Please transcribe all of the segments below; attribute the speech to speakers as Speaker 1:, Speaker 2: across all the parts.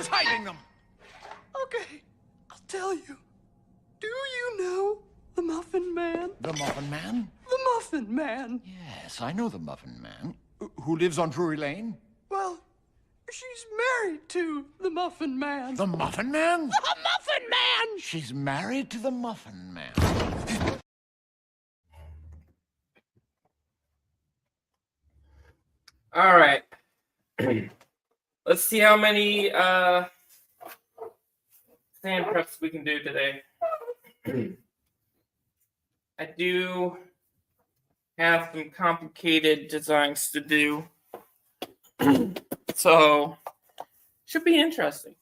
Speaker 1: Who's hiding them?
Speaker 2: Okay, I'll tell you. Do you know the Muffin Man?
Speaker 1: The Muffin Man?
Speaker 2: The Muffin Man.
Speaker 1: Yes, I know the Muffin Man. Who lives on Drury Lane?
Speaker 2: Well, she's married to the Muffin Man.
Speaker 1: The Muffin Man?
Speaker 2: The Muffin Man!
Speaker 1: She's married to the Muffin Man.
Speaker 3: All right. Let's see how many stand preps we can do today. I do have some complicated designs to do. So, should be interesting.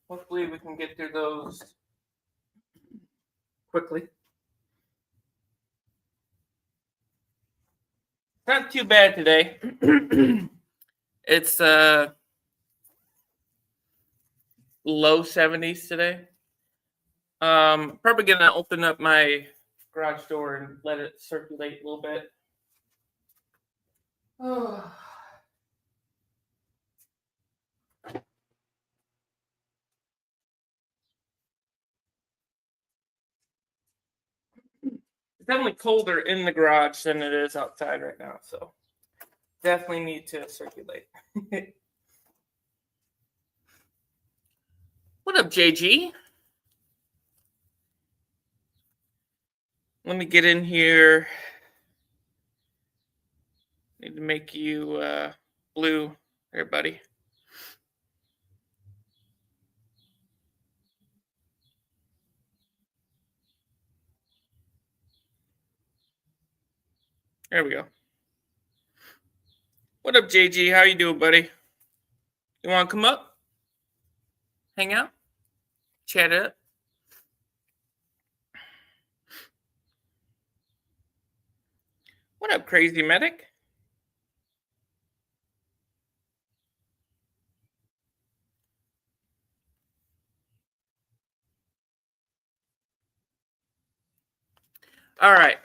Speaker 3: Hopefully we can get through those quickly. Not too bad today. It's low 70s today. Probably gonna open up my garage door and let it circulate a little bit. Oh. It's definitely colder in the garage than it is outside right now, so definitely need to circulate. What up, JG? Let me get in here. Need to make you blue there, buddy. There we go. What up, JG? How you doing, buddy? You want to come up? Hang out? Chat it up? What up, Crazy Medic? All right.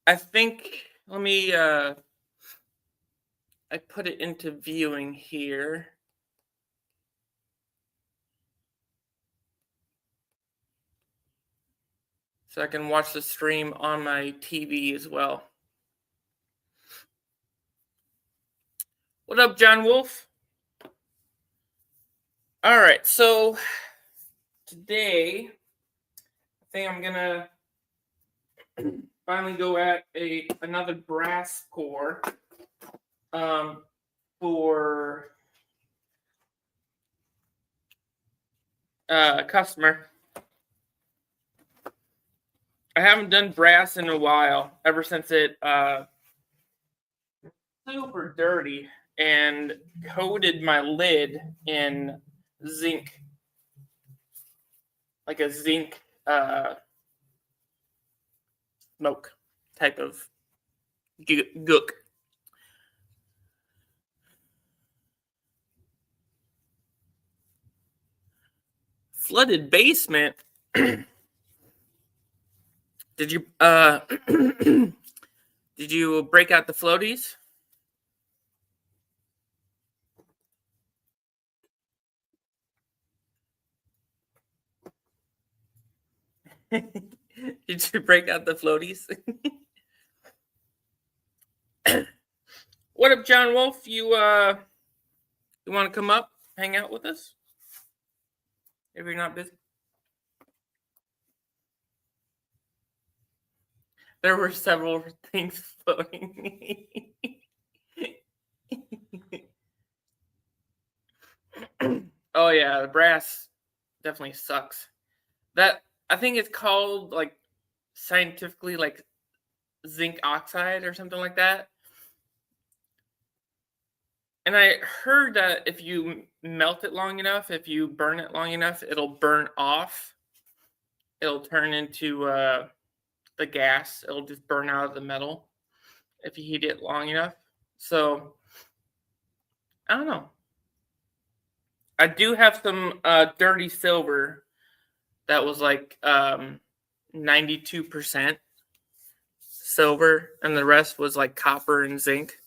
Speaker 3: I think, let me, I put it into viewing here. So I can watch the stream on my TV as well. What up, John Wolf? All right, so today, I think I'm gonna finally go at another brass core for a customer. I haven't done brass in a while, ever since it super dirty and coated my lid in zinc, like a zinc smoke type of gook. Flooded basement. Did you did you break out the floaties? Did you break out the floaties? What up, John Wolf? You want to come up, hang out with us? If you're not busy. There were several things floating. Oh yeah, the brass definitely sucks. That, I think it's called, like, scientifically, like, zinc oxide or something like that. And I heard that if you melt it long enough, if you burn it long enough, it'll burn off. It'll turn into the gas. It'll just burn out of the metal if you heat it long enough. So, I don't know. I do have some dirty silver that was like 92% silver, and the rest was like copper and zinc.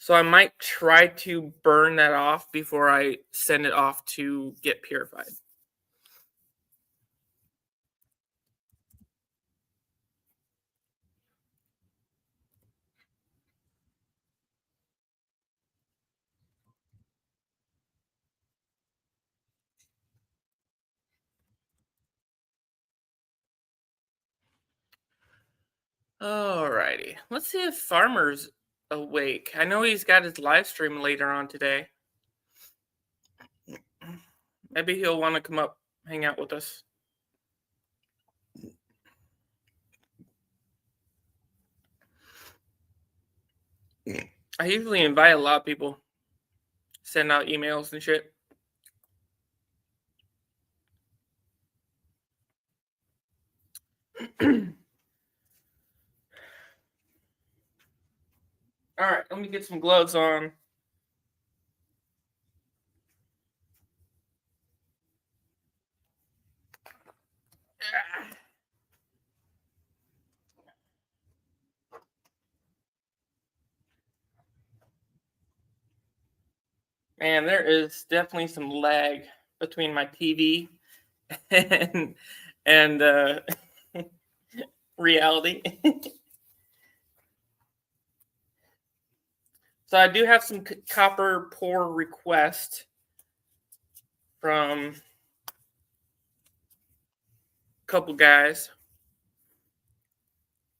Speaker 3: So I might try to burn that off before I send it off to get purified. Alrighty. Let's see if Farmer's awake. I know he's got his live stream later on today. Maybe he'll want to come up, hang out with us. I usually invite a lot of people, send out emails and shit. All right, let me get some gloves on. Man, there is definitely some lag between my TV and reality. So I do have some copper pour request from a couple guys.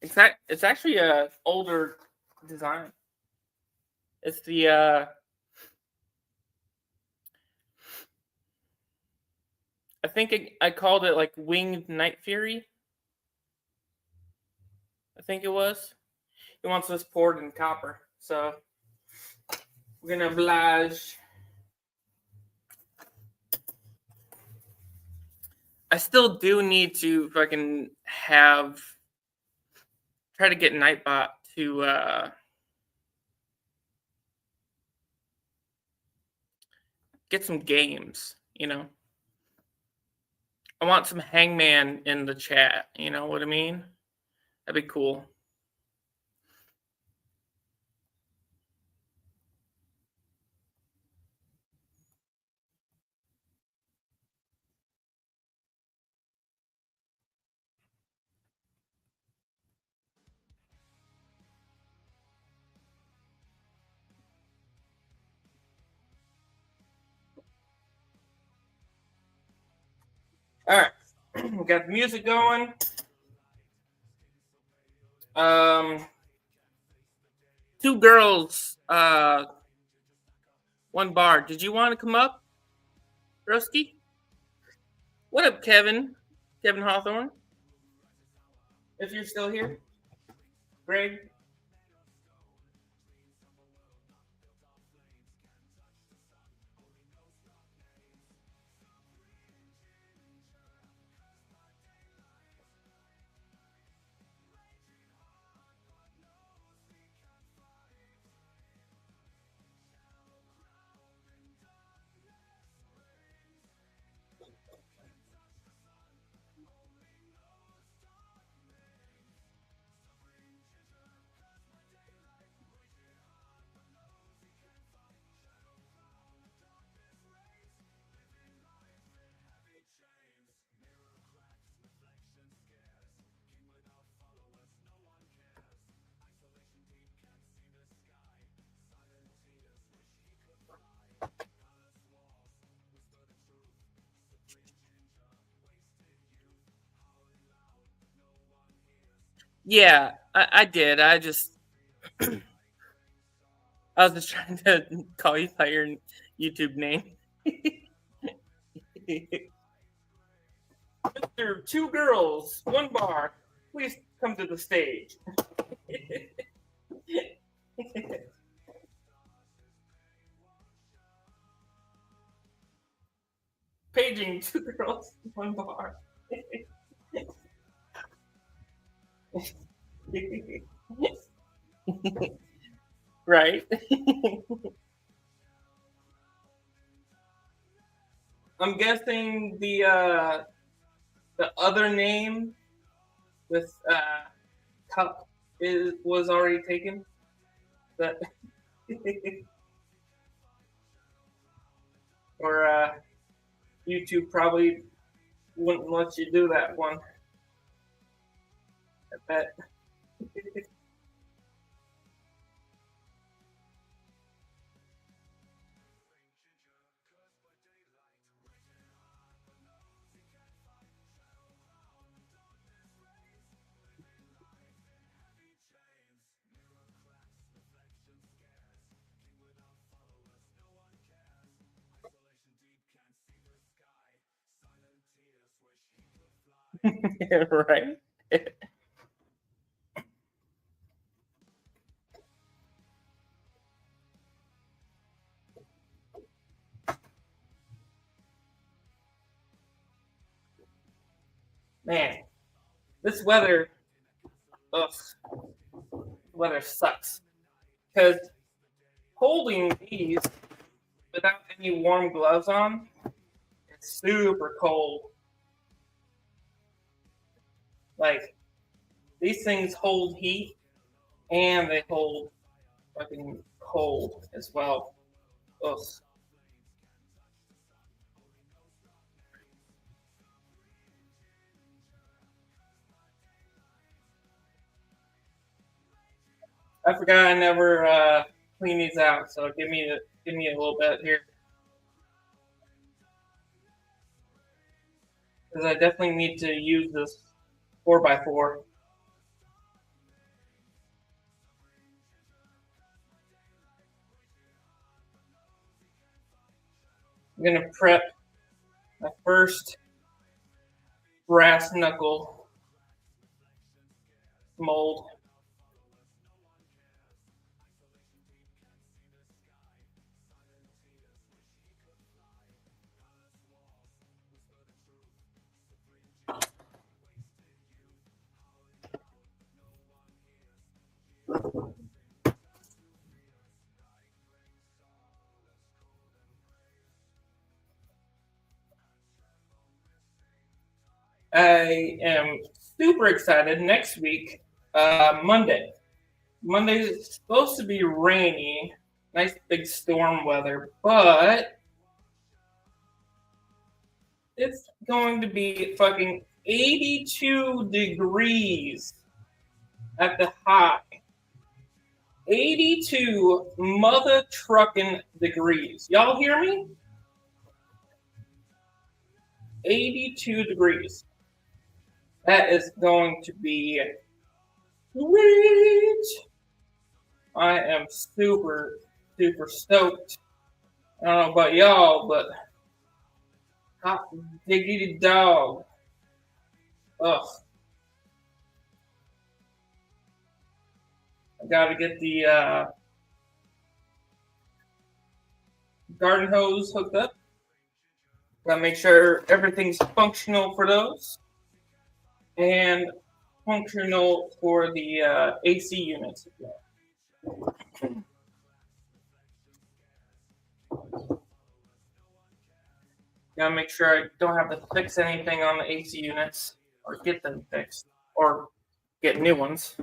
Speaker 3: In fact, it's actually a older design. It's the I think I called it like Winged Night Fury. I think it was. He wants this poured in copper, so we're gonna oblige. I still do need to fucking try to get Nightbot to get some games, you know. I want some Hangman in the chat, you know what I mean? That'd be cool. All right, we got the music going. Two girls, one bar. Did you want to come up, Rusky? What up, Kevin? Kevin Hawthorne? If you're still here, Greg. Yeah, I did. I was just trying to call you by your YouTube name. Mr. Two girls, one bar. Please come to the stage. Paging two girls, one bar. Right. I'm guessing the other name with cup was already taken. That Or YouTube probably wouldn't let you do that one. I bet. Right? Man, this weather, ugh, weather sucks. Because holding these without any warm gloves on, it's super cold. Like, these things hold heat and they hold fucking cold as well. Ugh. I forgot I never cleaned these out, so give me a little bit here. Because I definitely need to use this 4x4. I'm gonna prep my first brass knuckle mold. I am super excited. Next week, Monday. Monday is supposed to be rainy, nice big storm weather, but it's going to be fucking 82 degrees at the high. 82 mother trucking degrees. Y'all hear me? 82 degrees. That is going to be sweet. I am super, super stoked. I don't know about y'all, but hot diggity dog. Ugh. I gotta get the garden hose hooked up. Gotta make sure everything's functional for those. And functional for the AC units as well. Gotta make sure I don't have to fix anything on the AC units or get them fixed or get new ones.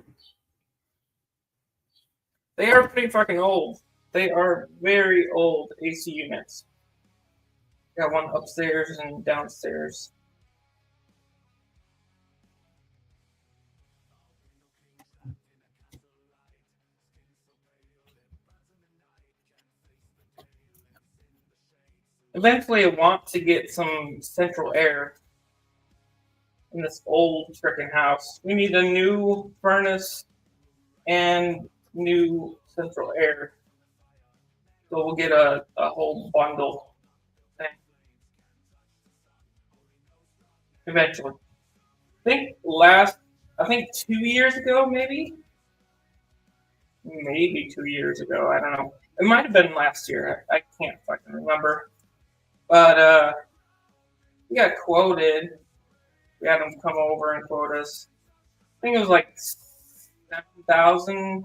Speaker 3: They are pretty fucking old. They are very old AC units. Got one upstairs and downstairs. Eventually, I want to get some central air in this old freaking house. We need a new furnace and new central air. So we'll get a whole bundle thing. Eventually. I think 2 years ago, maybe 2 years ago. I don't know. It might have been last year. I can't fucking remember. But we got quoted. We had them come over and quote us. I think it was like 7,000,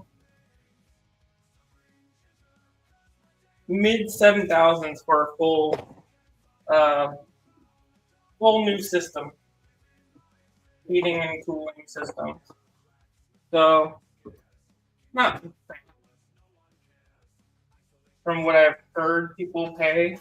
Speaker 3: mid 7,000s for a full new system, heating and cooling system. So not from what I've heard people pay.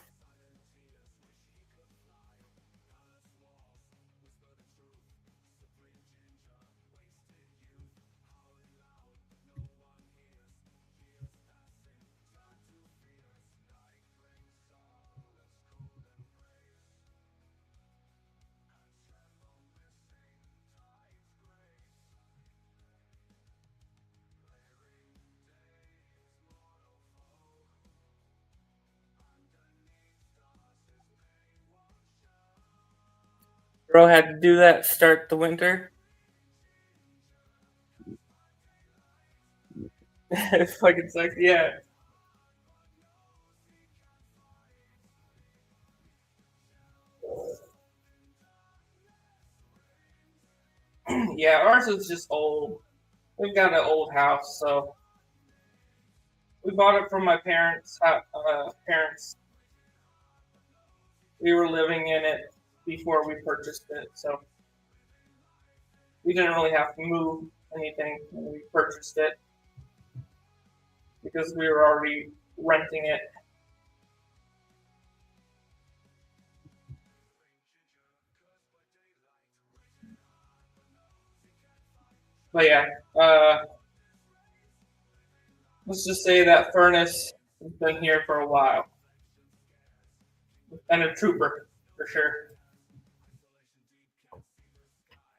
Speaker 3: Bro had to do that start the winter. It fucking sucks. Yeah. Yeah, ours is just old. We've got an old house, so we bought it from my parents. Parents. We were living in it before we purchased it, so we didn't really have to move anything when we purchased it because we were already renting it. But yeah, let's just say that furnace has been here for a while. And a trooper, for sure.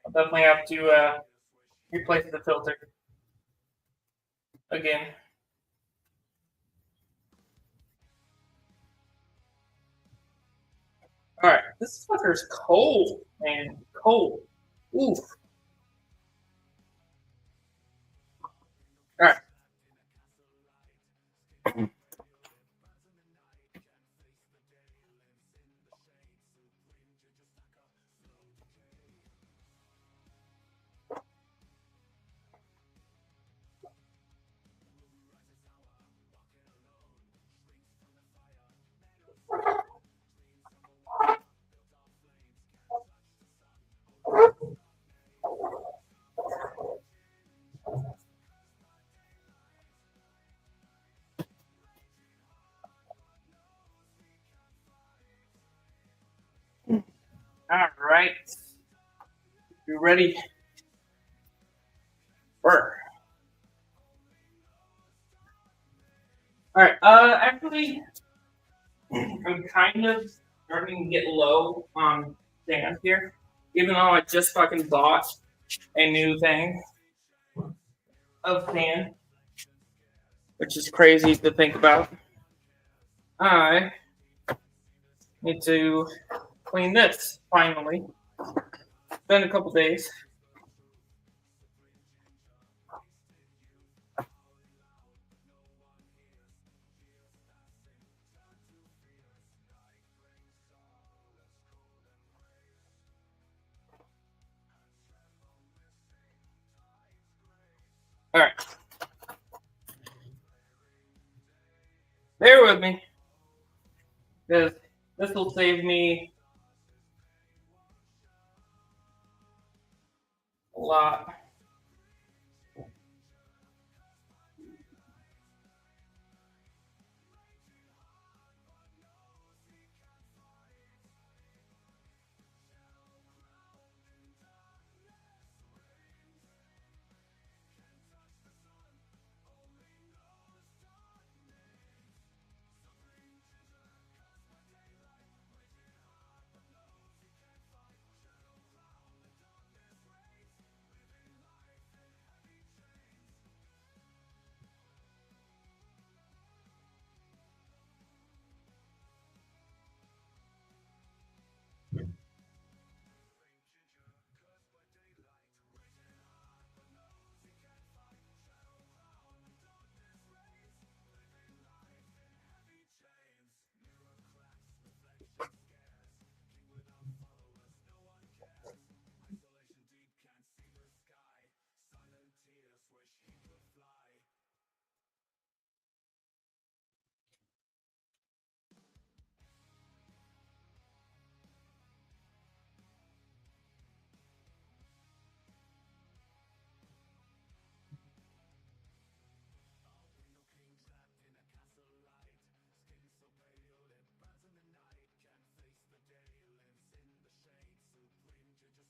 Speaker 3: I'll definitely have to replace the filter again. Alright, this fucker's cold, man. Cold. Oof. Alright. Alright. You ready? Alright, actually, I'm kind of starting to get low on fans here, even though I just fucking bought a new thing of fan, which is crazy to think about. I need to clean this finally. It's been a couple days. All right. Bear with me, because this will save me a lot.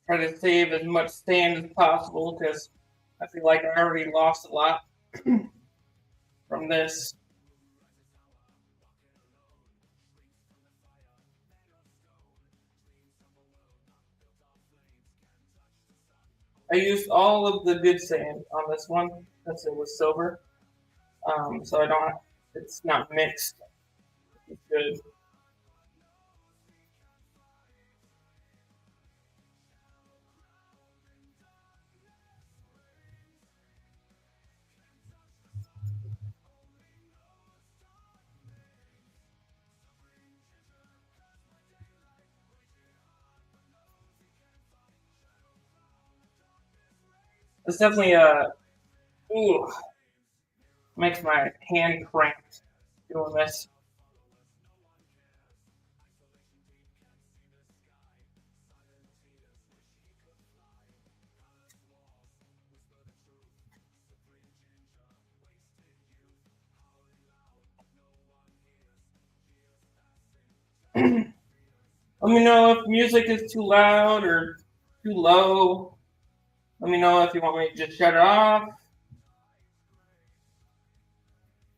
Speaker 3: try to save as much sand as possible because I feel like I already lost a lot from this. I used all of the good sand on this one since it was silver, so I don't. It's not mixed. It's good. It's definitely ooh, makes my hand cramped doing this. Let me know if music is too loud or too low. Let me know if you want me to just shut it off.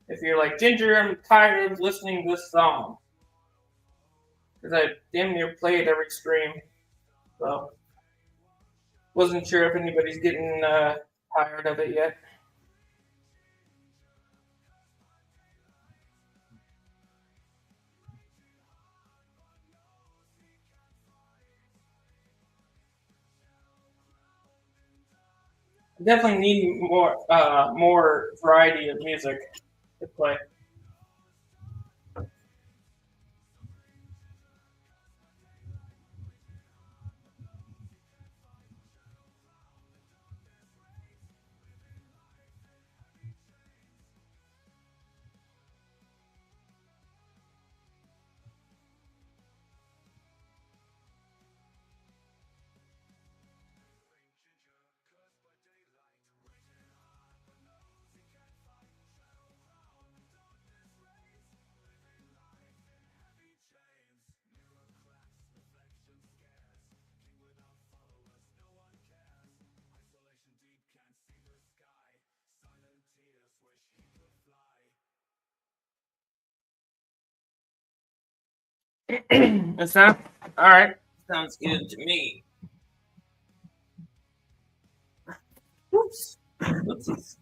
Speaker 3: If you're like, Ginger, I'm tired of listening to this song. Because I damn near play it every stream. So, wasn't sure if anybody's getting tired of it yet. I definitely need more variety of music to play. It's not all right. Sounds good to me. Oops. Oopsies.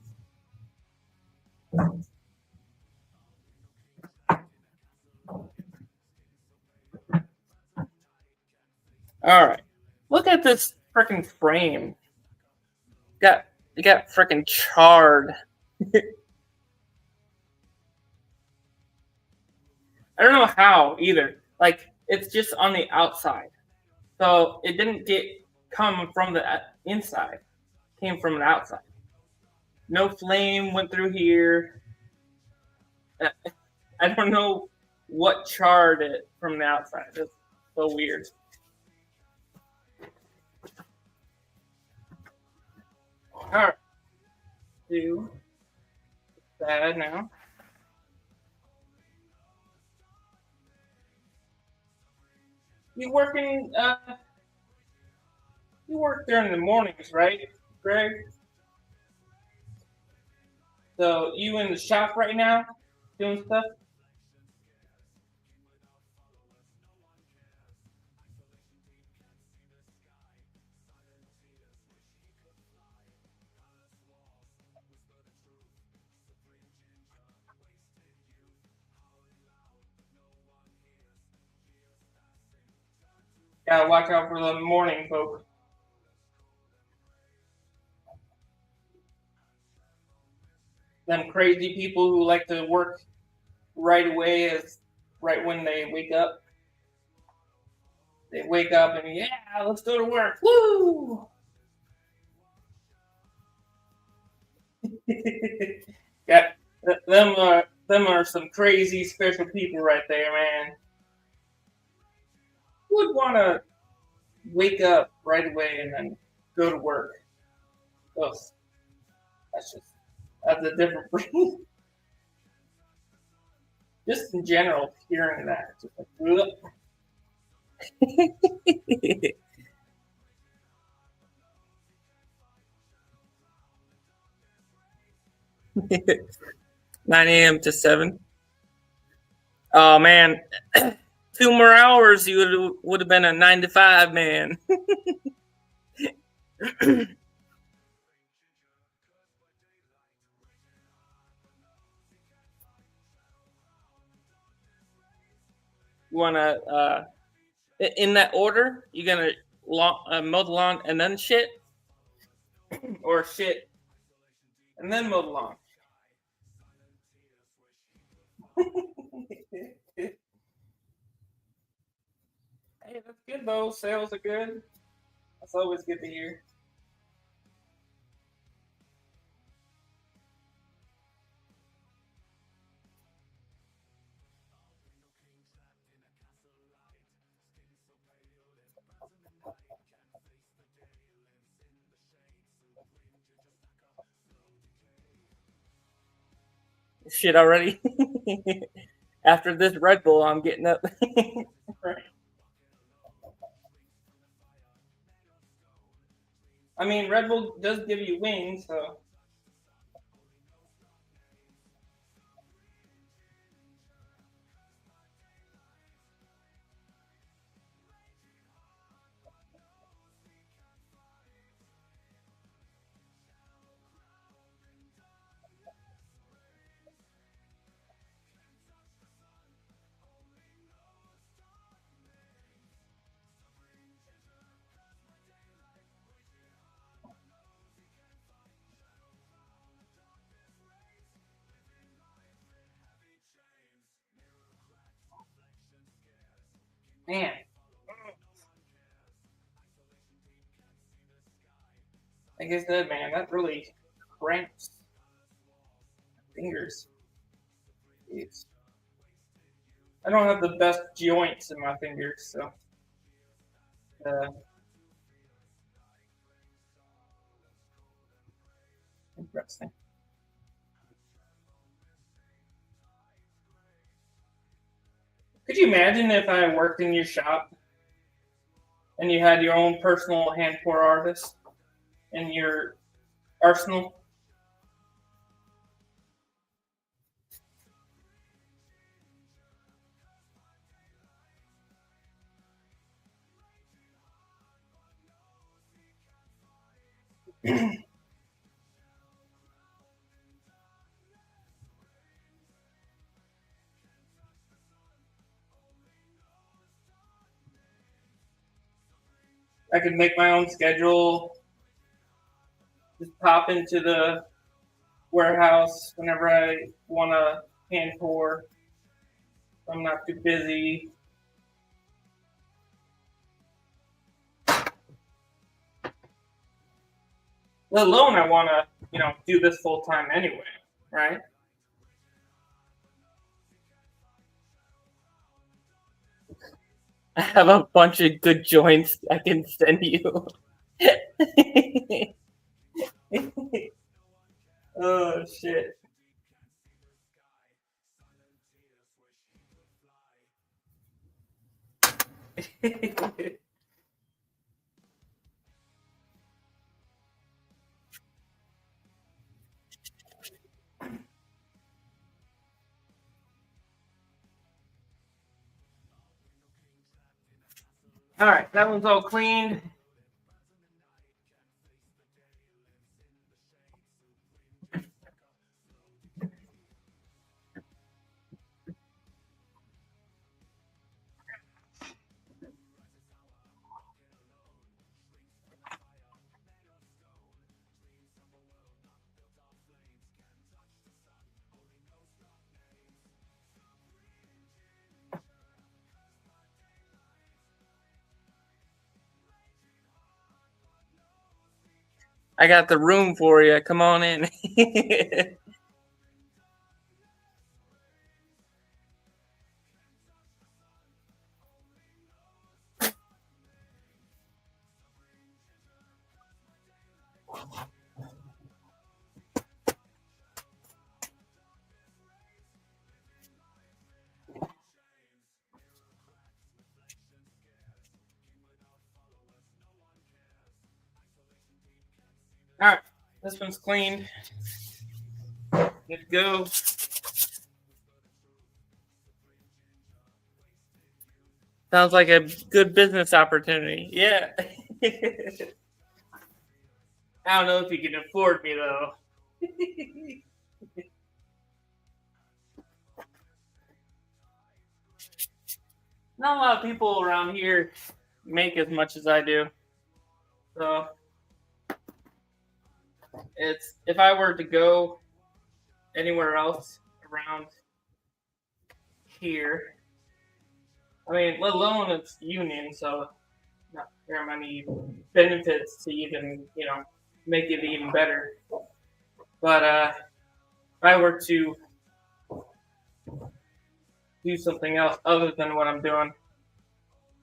Speaker 3: All right. Look at this freaking frame. It got freaking charred. I don't know how either. Like it's just on the outside, so it didn't come from the inside. It came from the outside. No flame went through here. I don't know what charred it from the outside. It's so weird. All right, do that now. You working? You work during the mornings, right, Greg? So you in the shop right now, doing stuff? Gotta watch out for the morning folk. Them crazy people who like to work right away as right when they wake up. They wake up and yeah, let's go to work. Woo! Yeah, them are some crazy special people right there, man. Who would want to wake up right away and then go to work? Ugh, that's a different breed. Just in general, hearing that, just like, 9 a.m. to 7. Oh man, 2 more hours, you would have been a 9 to 5 man. You wanna in that order? You gonna mow the lawn and then shit, or shit and then mow the lawn? Hey, that's good though. Sales are good. That's always good to hear. Shit already. After this Red Bull, I'm getting up. I mean, Red Bull does give you wings, so. Man. Like I said, man, that really cramps fingers. Jeez. I don't have the best joints in my fingers, so. Interesting. Could you imagine if I worked in your shop and you had your own personal hand pour artist in your arsenal? I could make my own schedule. Just pop into the warehouse whenever I want to hand pour. I'm not too busy. Let alone I want to, do this full time anyway, right? I have a bunch of good joints I can send you. Oh shit. All right, that one's all cleaned. I got the room for you. Come on in. All right, this one's cleaned. Let's go. Sounds like a good business opportunity. Yeah. I don't know if you can afford me though. Not a lot of people around here make as much as I do. So it's if I were to go anywhere else around here, I mean, let alone it's union, so not very many benefits to even, make it even better. But if I were to do something else other than what I'm doing,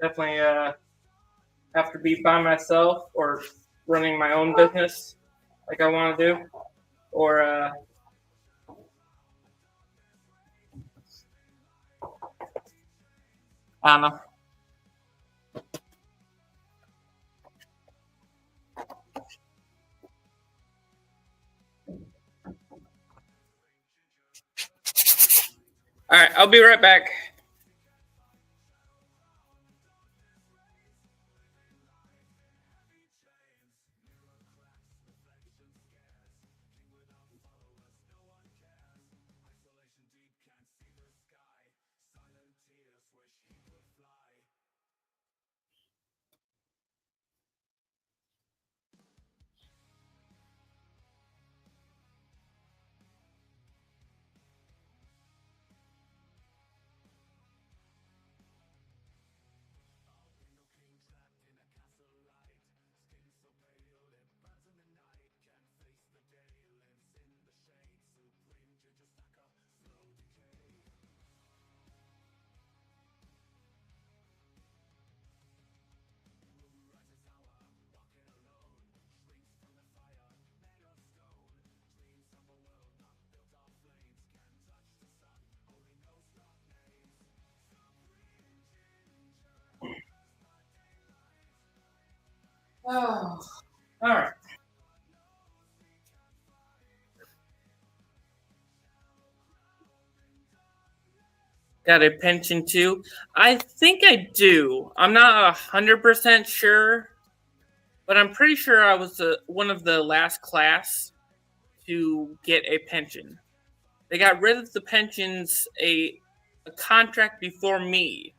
Speaker 3: definitely have to be by myself or running my own business like I want to do, or I don't know. All right, I'll be right back. Oh, all right. Got a pension too. I think I do. I'm not 100% sure, but I'm pretty sure I was one of the last class to get a pension. They got rid of the pensions a contract before me,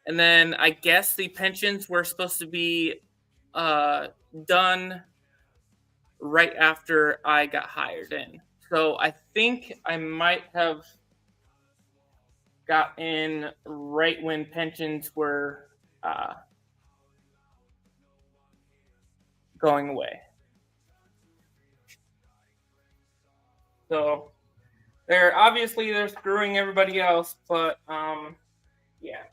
Speaker 3: and then I guess the pensions were supposed to be done right after I got hired in. So I think I might have got in right when pensions were going away. So they're screwing everybody else, but yeah.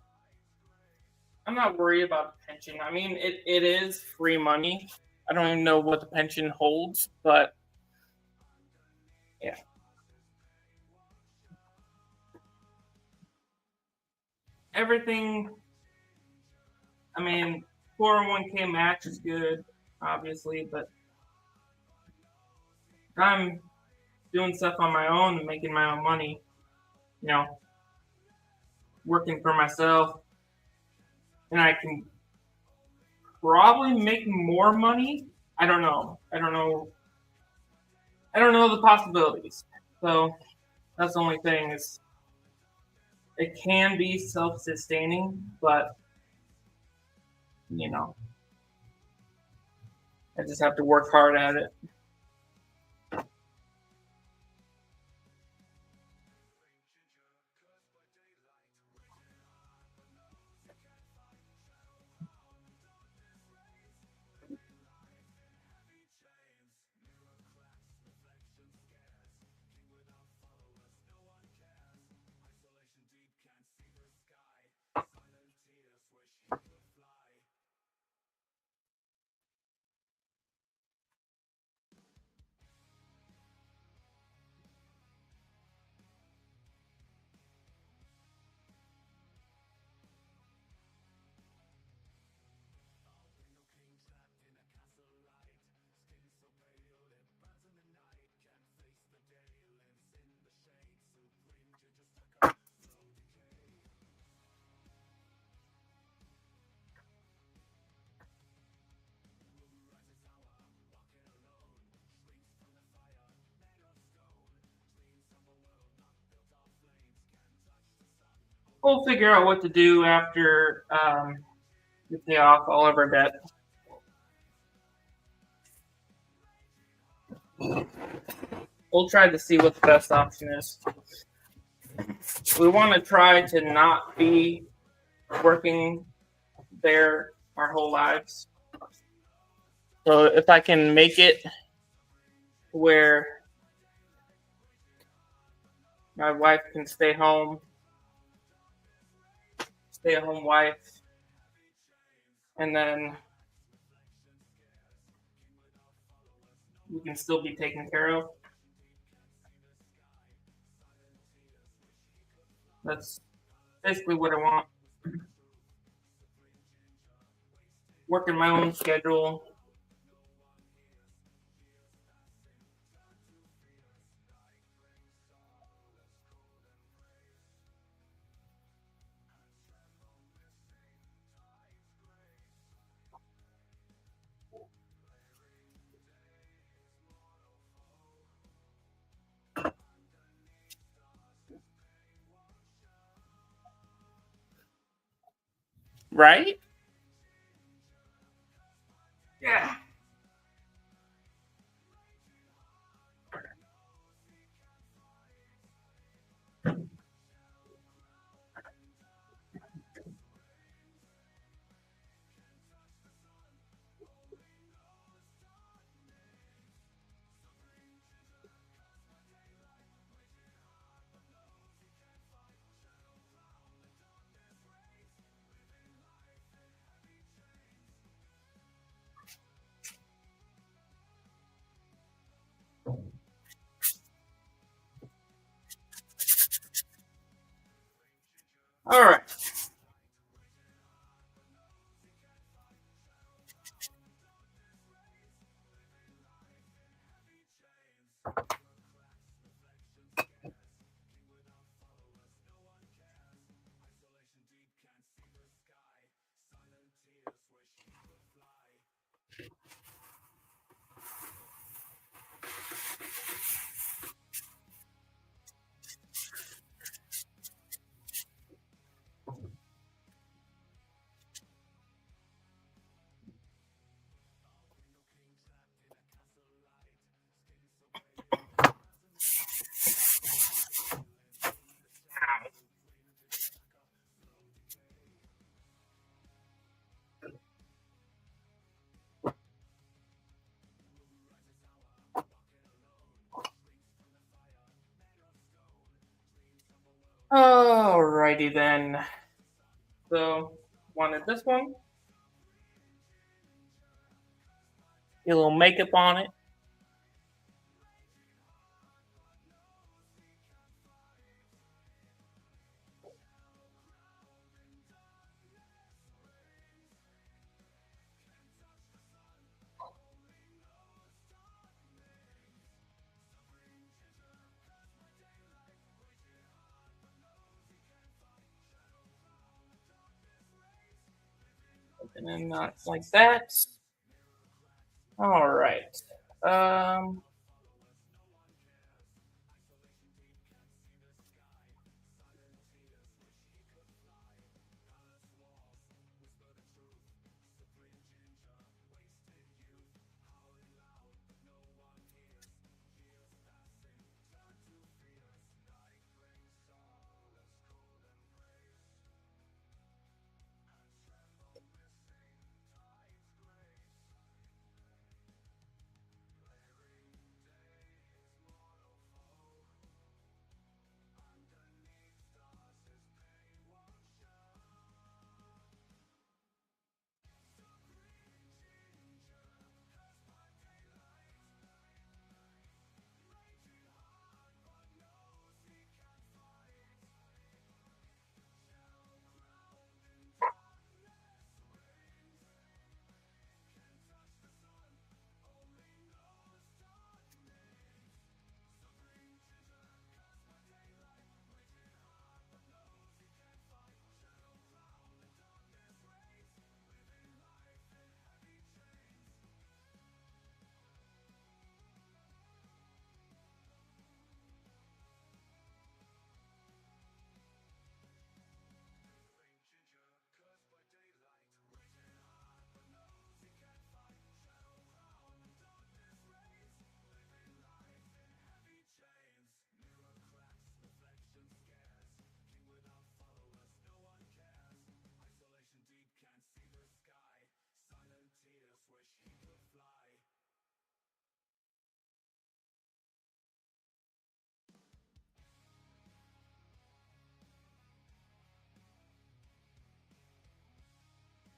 Speaker 3: I'm not worried about the pension. I mean, it is free money. I don't even know what the pension holds, but yeah. Everything, I mean, 401k match is good, obviously, but if I'm doing stuff on my own and making my own money, working for myself, and I can probably make more money. I don't know. I don't know the possibilities. So that's the only thing is it can be self-sustaining, but I just have to work hard at it. we'll figure out what to do after we pay off all of our debt. We'll try to see what the best option is. We want to try to not be working there our whole lives. So if I can make it where my wife can stay home, stay-at-home wife, and then we can still be taken care of. That's basically what I want. Working my own schedule. Right? Yeah. All right. Alrighty then. So, wanted this one. Get a little makeup on it. And then not like that. All right.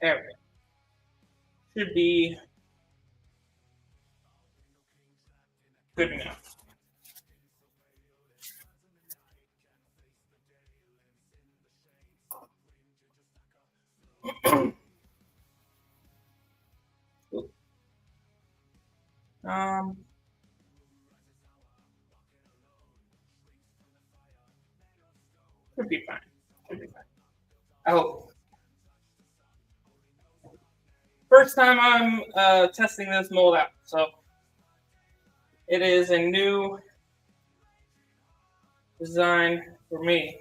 Speaker 3: There we go. Should be good enough. um, should be fine. Should be fine. I hope. First time I'm testing this mold out, so it is a new design for me.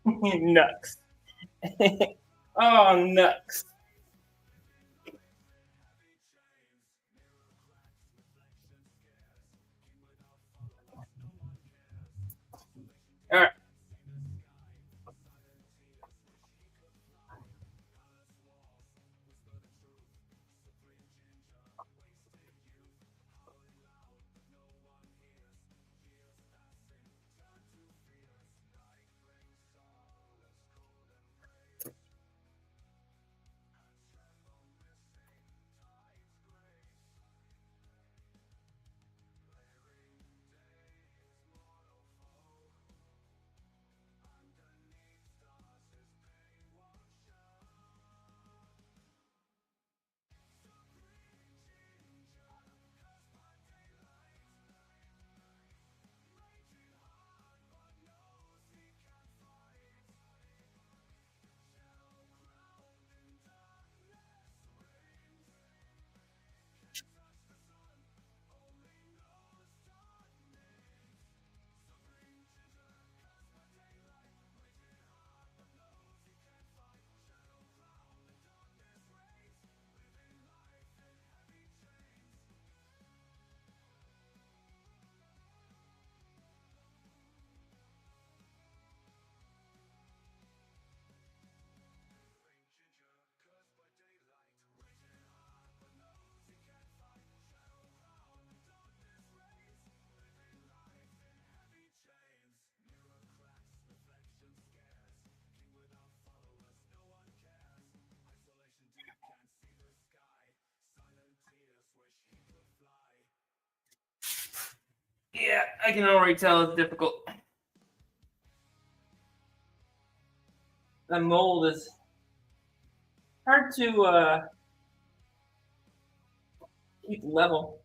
Speaker 3: Nux. Oh, nux. All right. Yeah, I can already tell it's difficult. The mold is hard to keep level.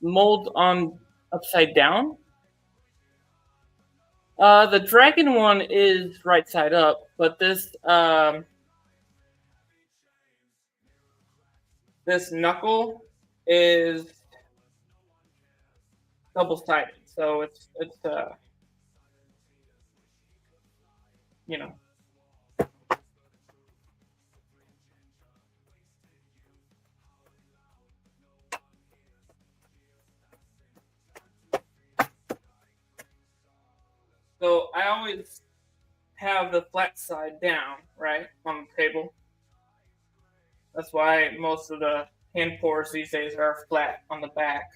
Speaker 3: Mold on upside down. The dragon one is right side up, but this knuckle is double sided, so it's you know. So I always have the flat side down, right, on the table. That's why most of the hand pours these days are flat on the back.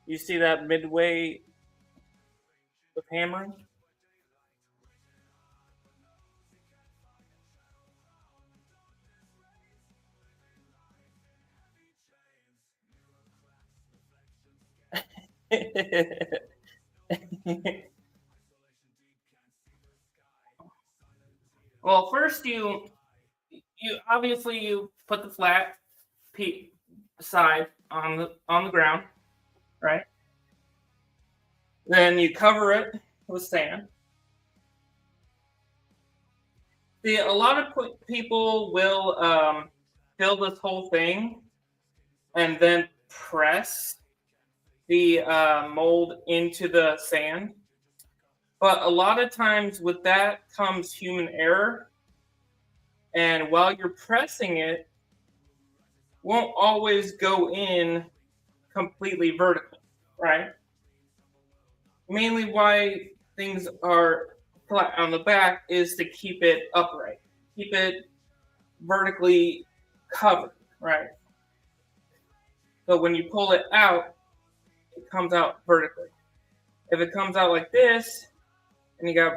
Speaker 3: You see that midway with hammering? Well, first you obviously you put the flat side on the ground, right? Then you cover it with sand. See, a lot of people will fill this whole thing and then press the mold into the sand. But a lot of times with that comes human error. And while you're pressing it, won't always go in completely vertical, right? Mainly why things are flat on the back is to keep it upright, keep it vertically covered, right? So when you pull it out, it comes out vertically. If it comes out like this, and you got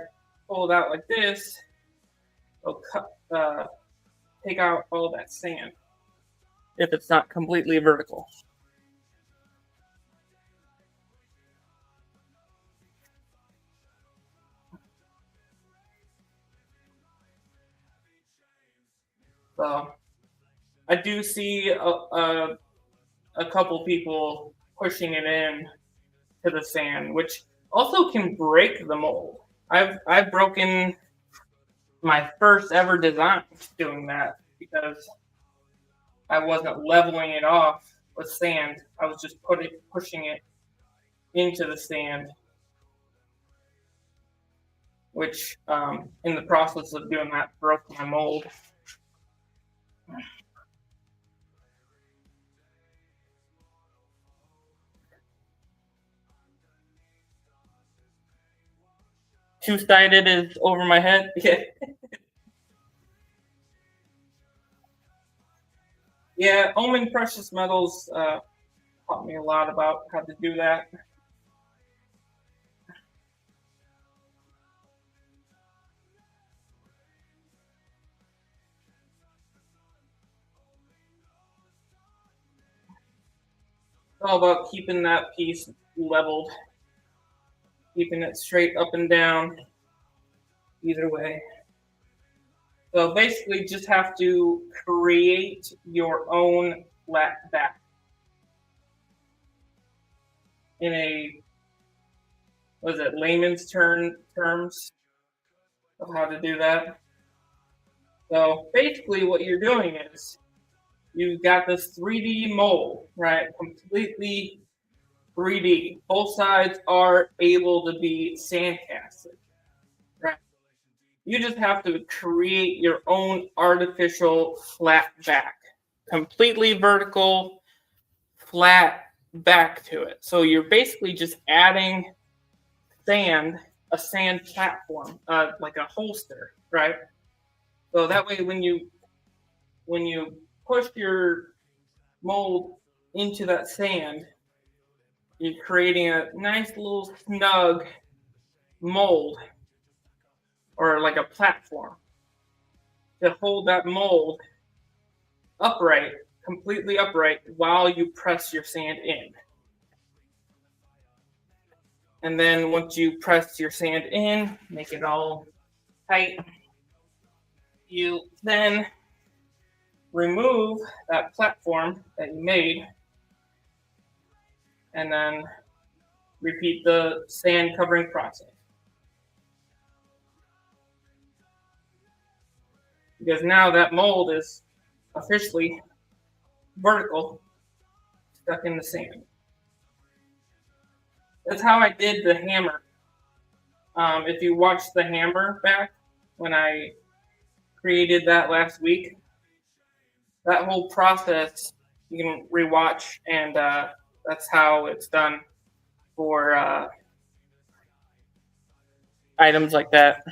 Speaker 3: pulled out like this, it'll take out all that sand if it's not completely vertical. So I do see a couple people pushing it in to the sand, which also can break the mold. I've broken my first ever design doing that because I wasn't leveling it off with sand. I was just pushing it into the sand, which in the process of doing that broke my mold. Two-sided is over my head. Yeah. Yeah, Omen Precious Metals taught me a lot about how to do that. It's all about keeping that piece leveled, keeping it straight up and down, either way. So basically, just have to create your own flat back in a, what is it, layman's terms of how to do that. So basically, what you're doing is you've got this 3D mold, right? Completely 3D. Both sides are able to be sandcasted, right? You just have to create your own artificial flat back, completely vertical, flat back to it. So you're basically just adding a sand platform, like a holster, right? So that way, when you push your mold into that sand, you're creating a nice little snug mold or like a platform to hold that mold upright, completely upright, while you press your sand in. And then once you press your sand in, make it all tight, you then remove that platform that you made and then repeat the sand covering process. Because now that mold is officially vertical, stuck in the sand. That's how I did the hammer. If you watch the hammer back when I created that last week, that whole process you can rewatch, and that's how it's done for items like that,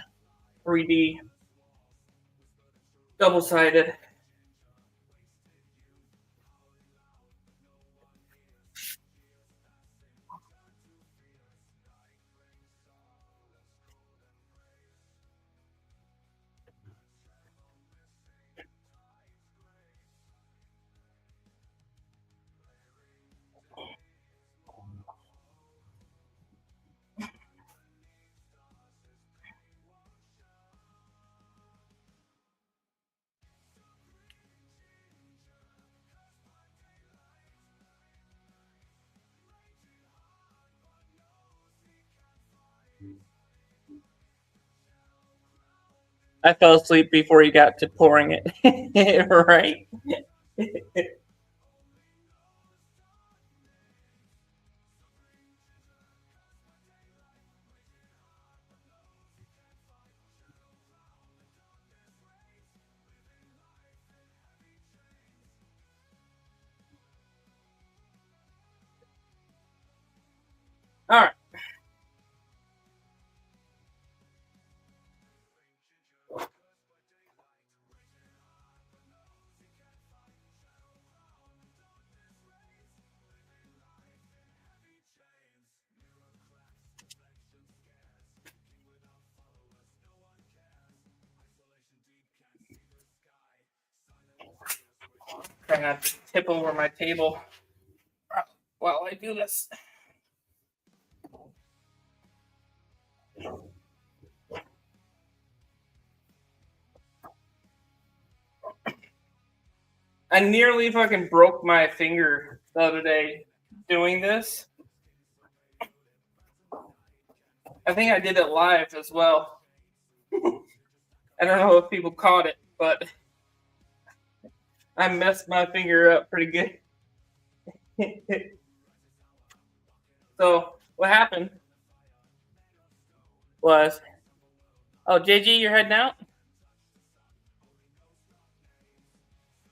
Speaker 3: 3D, double-sided. I fell asleep before you got to pouring it, right? All right. Try not to tip over my table while I do this. I nearly fucking broke my finger the other day doing this. I think I did it live as well. I don't know if people caught it, but I messed my finger up pretty good. So what happened was, oh, JG, you're heading out?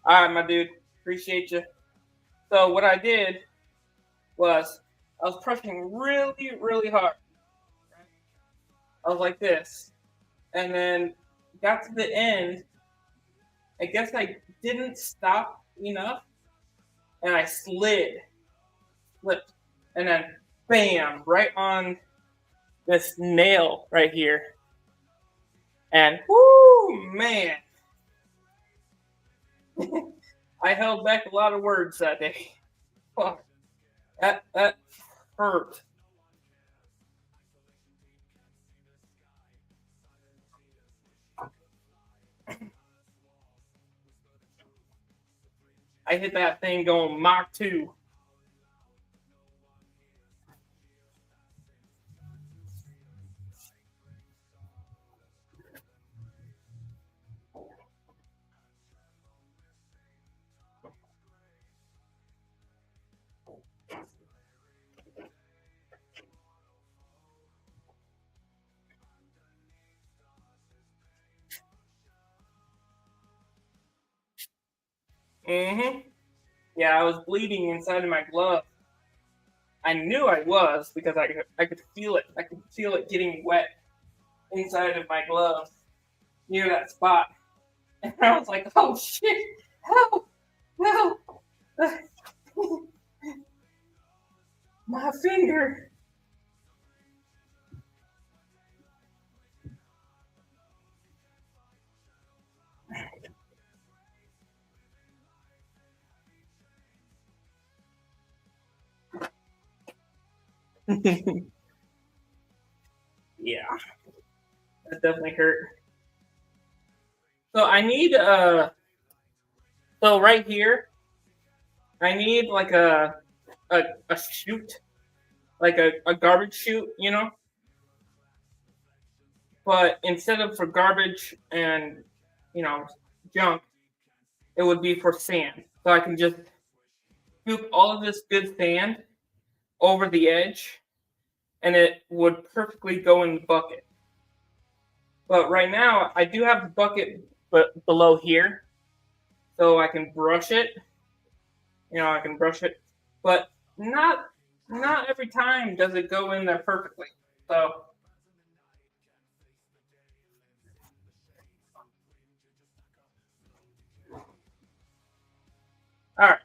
Speaker 3: All right, my dude. Appreciate you. So what I did was I was pressing really, really hard. I was like this. And then got to the end. I guess I didn't stop enough. And I slipped. And then bam, right on this nail right here. And whoo, man. I held back a lot of words that day. Fuck. That hurt. I hit that thing going Mach 2. Mm-hmm. Yeah, I was bleeding inside of my glove. I knew I was because I could feel it. I could feel it getting wet inside of my glove near that spot. And I was like, oh shit, help, help. My finger. Yeah, that definitely hurt. So I need so right here, I need like a chute, like a garbage chute, you know? But instead of for garbage and, you know, junk, it would be for sand. So I can just scoop all of this good sand over the edge and it would perfectly go in the bucket. But right now, I do have the bucket below here, so I can brush it. You know, I can brush it, but not every time does it go in there perfectly. So, all right.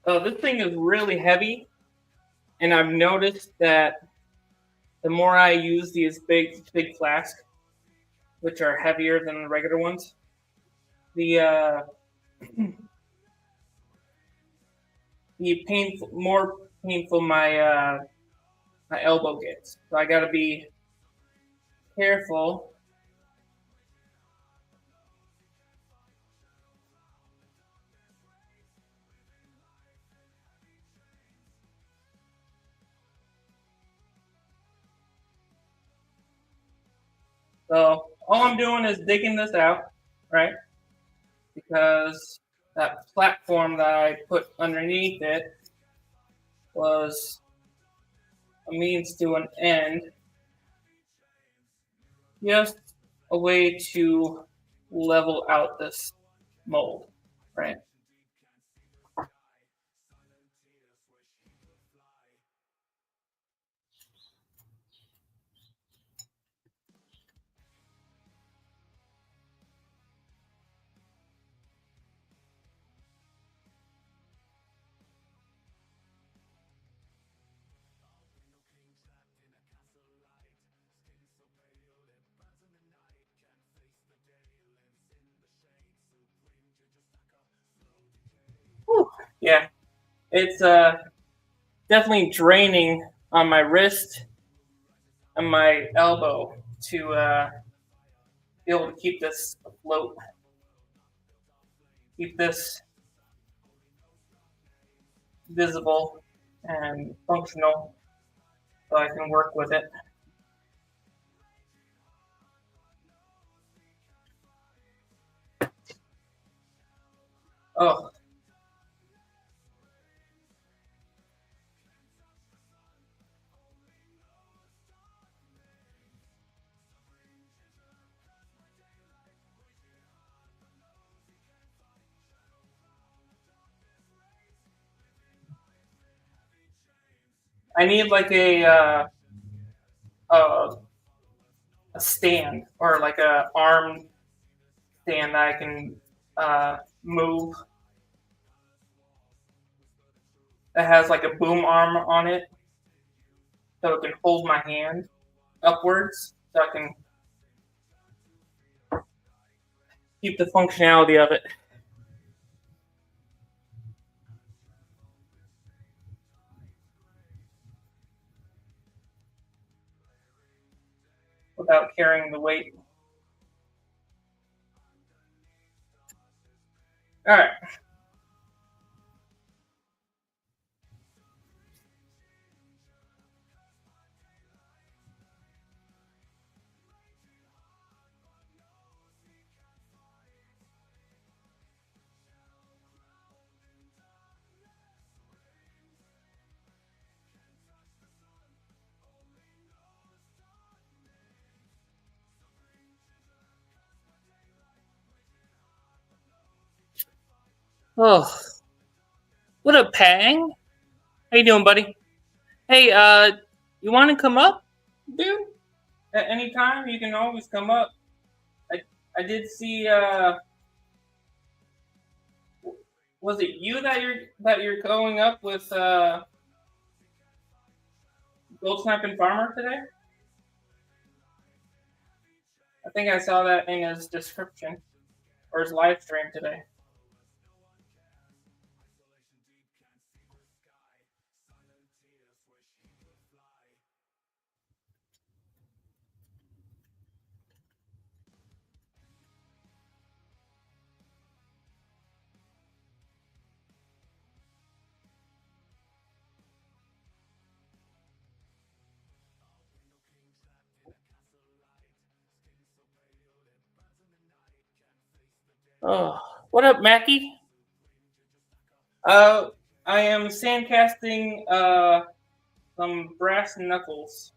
Speaker 3: This thing is really heavy, and I've noticed that the more I use these big flasks, which are heavier than the regular ones, the more painful my elbow gets. So I gotta be careful. So all I'm doing is digging this out, right? Because that platform that I put underneath it was a means to an end, just a way to level out this mold, right? Whew. Yeah, it's definitely draining on my wrist and my elbow to be able to keep this afloat, keep this visible and functional so I can work with it. Oh, I need like a a stand or like a arm stand that I can move that has like a boom arm on it so it can hold my hand upwards so I can keep the functionality of it without carrying the weight. All right. Oh, what up, Pang? How you doing, buddy? Hey, you want to come up, dude? At any time, you can always come up. I did see. Was it you that you're going up with Gold Sniping Farmer today? I think I saw that in his description or his live stream today. Oh, what up, Mackie? Uh, I am sandcasting some brass knuckles.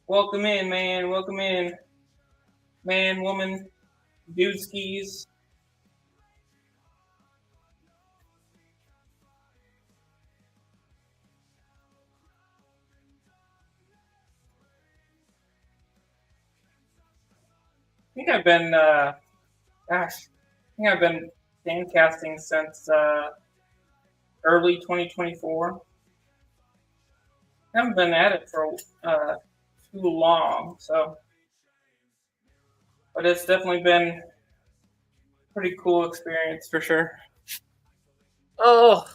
Speaker 3: Welcome in, man. Welcome in, man, woman, dude skis. think I've been, I've been sand casting since early 2024. I haven't been at it for too long, so, but it's definitely been a pretty cool experience for sure. Oh,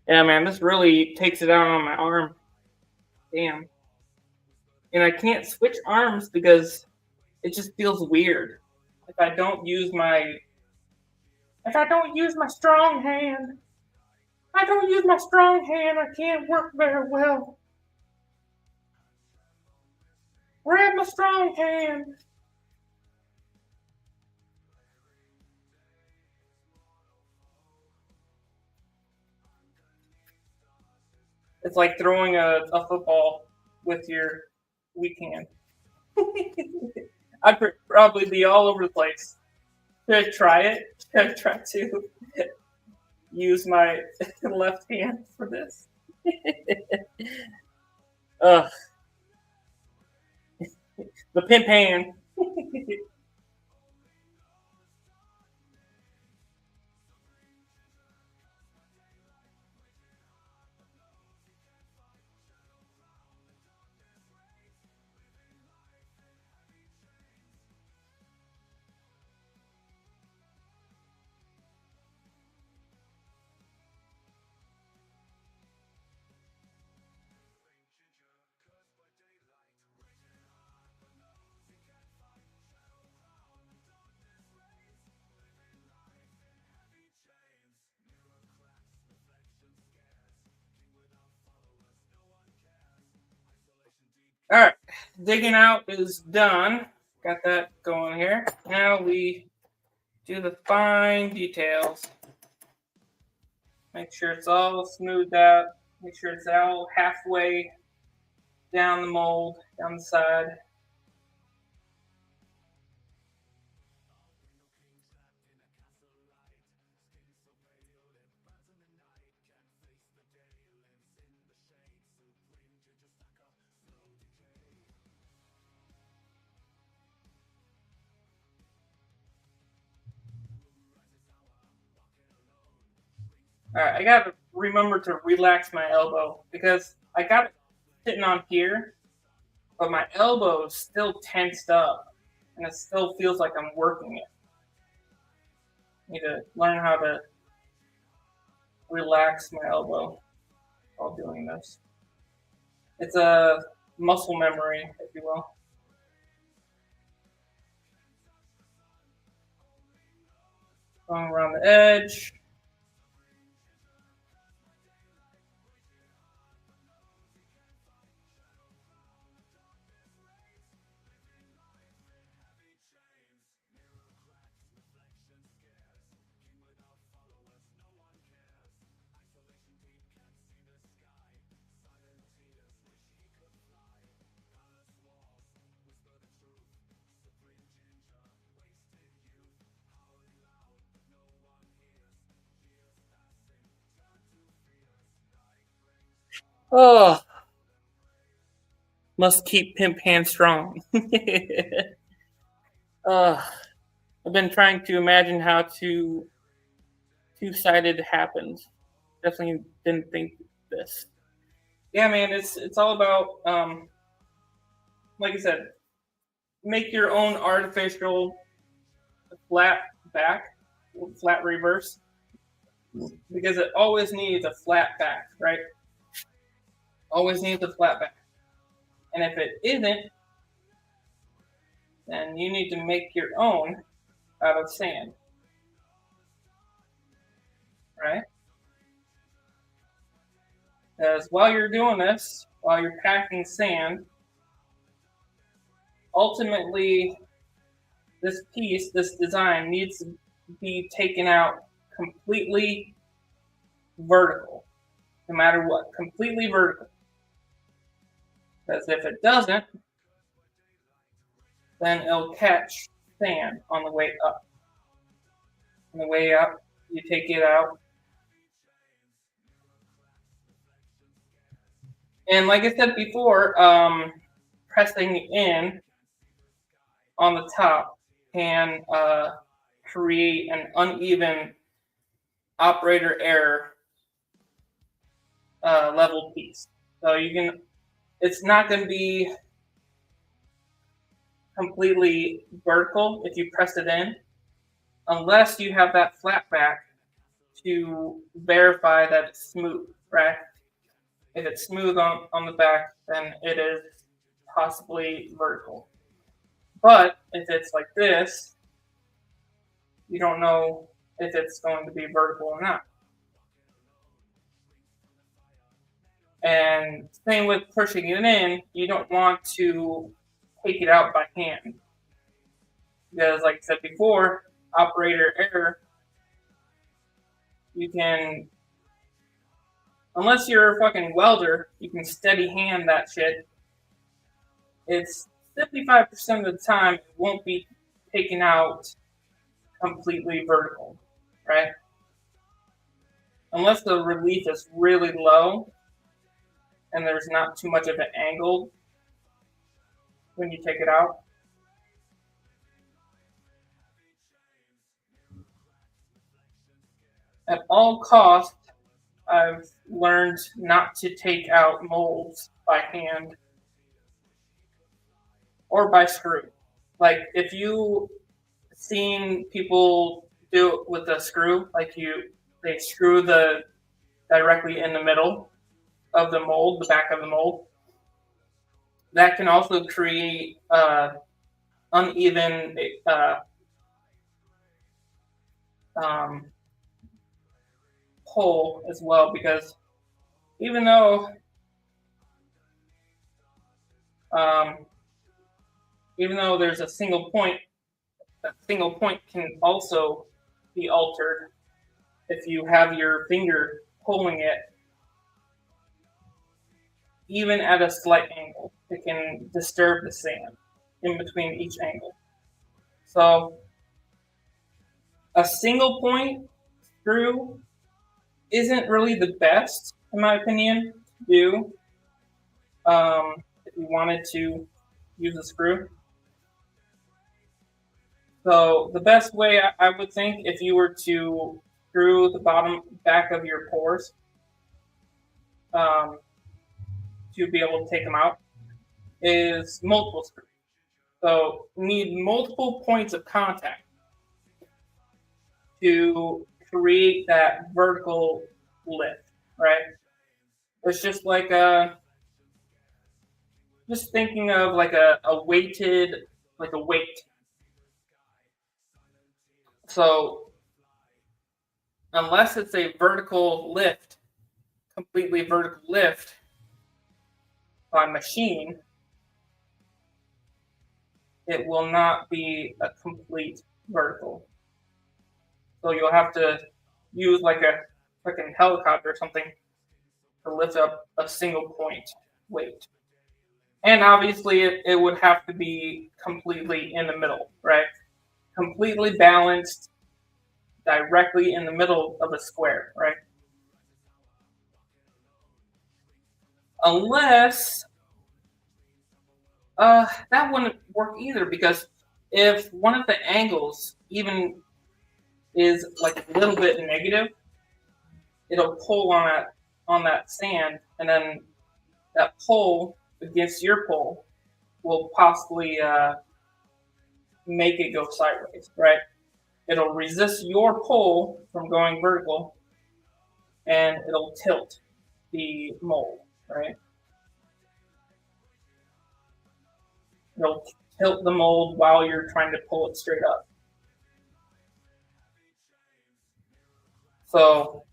Speaker 3: yeah, man, this really takes it out on my arm. Damn. And I can't switch arms because it just feels weird. If I don't use my strong hand, I can't work very well. Grab my strong hand. It's like throwing a football with your weak hand. I'd probably be all over the place. Should I try it? Should I try to use my left hand for this? Ugh. The pimp hand. All right, digging out is done. Got that going here. Now we do the fine details. Make sure it's all smoothed out. Make sure it's all halfway down the mold, down the side. All right, I gotta remember to relax my elbow because I got it sitting on here, but my elbow is still tensed up, and it still feels like I'm working it. I need to learn how to relax my elbow while doing this. It's a muscle memory, if you will. Going around the edge. Oh, must keep pimp hand strong. I've been trying to imagine how two-sided happens. Definitely didn't think this. Yeah, man, it's all about like I said, make your own artificial flat back, flat reverse, because it always needs a flat back, right? Always needs a flat back. And if it isn't, then you need to make your own out of sand. Right? Because while you're doing this, while you're packing sand, ultimately this piece, this design needs to be taken out completely vertical, no matter what, completely vertical. Because if it doesn't, then it'll catch sand on the way up. On the way up, you take it out. And like I said before, pressing in on the top can create an uneven operator error level piece. So it's not going to be completely vertical if you press it in, unless you have that flat back to verify that it's smooth, right? If it's smooth on the back, then it is possibly vertical. But if it's like this, you don't know if it's going to be vertical or not. And same with pushing it in, you don't want to take it out by hand. Because like I said before, operator error, you can, unless you're a fucking welder, you can steady hand that shit. It's 55% of the time it won't be taken out completely vertical, right? Unless the relief is really low and there's not too much of an angle when you take it out. At all costs, I've learned not to take out molds by hand or by screw. Like if you seen people do it with a screw, like they screw directly in the middle of the mold, the back of the mold. That can also create uneven pull as well, because even though there's a single point, that single point can also be altered if you have your finger pulling it even at a slight angle. It can disturb the sand in between each angle. So a single point screw isn't really the best, in my opinion, to do if you wanted to use a screw. So the best way I would think, if you were to screw the bottom back of your pores to be able to take them out, is multiple screws. So you need multiple points of contact to create that vertical lift, right? It's just like just thinking of like a weighted, like a weight. So unless it's a vertical lift, completely vertical lift by machine, it will not be a complete vertical. So you'll have to use like a freaking helicopter or something to lift up a single point weight. And obviously it would have to be completely in the middle, right? Completely balanced directly in the middle of a square, right? Unless that wouldn't work either, because if one of the angles even is like a little bit negative, it'll pull on that sand, and then that pull against your pull will possibly make it go sideways, right? It'll resist your pull from going vertical, and it'll tilt the mold, right? It'll tilt the mold while you're trying to pull it straight up. So,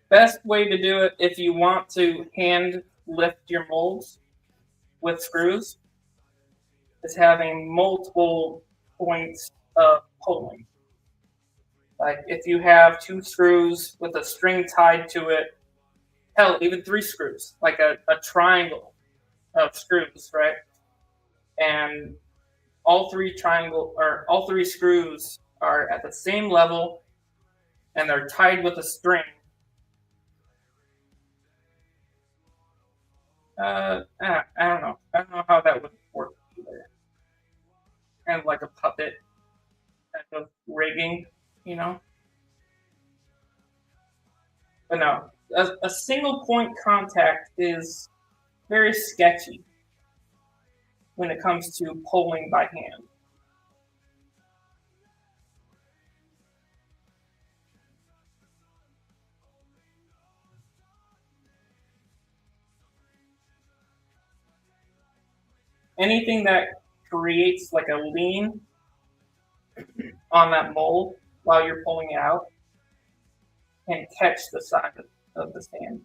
Speaker 3: best way to do it if you want to hand lift your molds with screws is having multiple points of pulling. Like if you have 2 screws with a string tied to it, hell, even 3 screws, like a triangle of screws, right? And all 3 screws are at the same level and they're tied with a string. I don't know. I don't know how that would work either. Kind of like a puppet of rigging, you know. But no, a single point contact is very sketchy when it comes to polling by hand. Anything that creates like a lean on that mold while you're pulling it out can catch the side of the stand.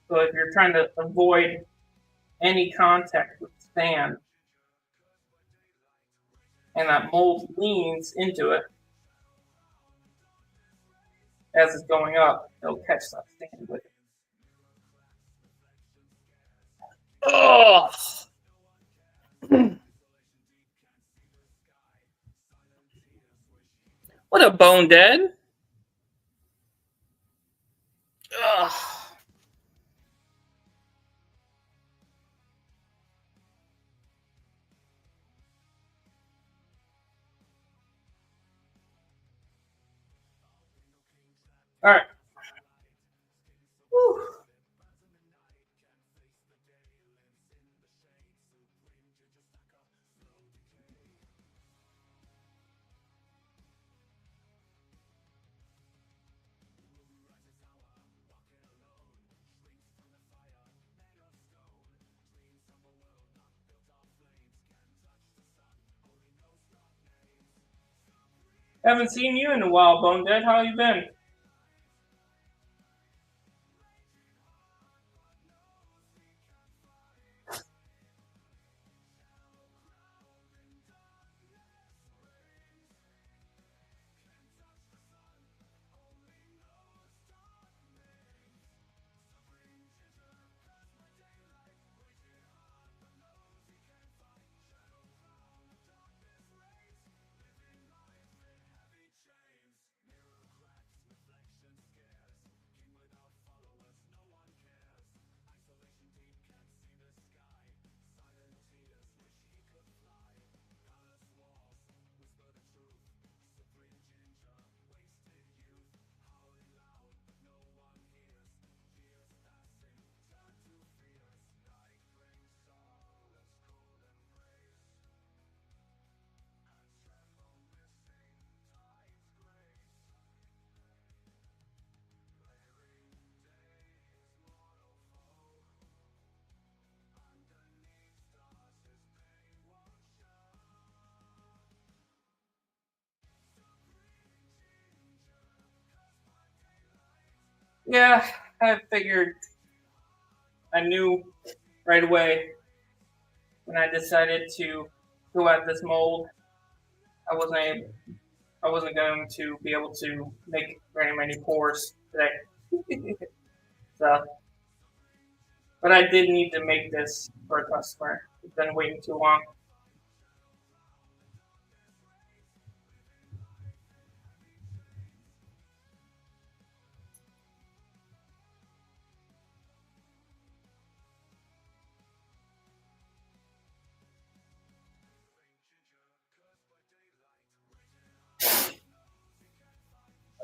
Speaker 3: So if you're trying to avoid any contact with the stand and that mold leans into it as it's going up, it'll catch that stand with it. Oh! What a bone dead. Ugh. All right. Whew. Haven't seen you in a while, Bone Dead. How you been? Yeah, I figured. I knew right away when I decided to go at this mold. I wasn't going to be able to make very many pours today. So, but I did need to make this for a customer. It's been waiting too long.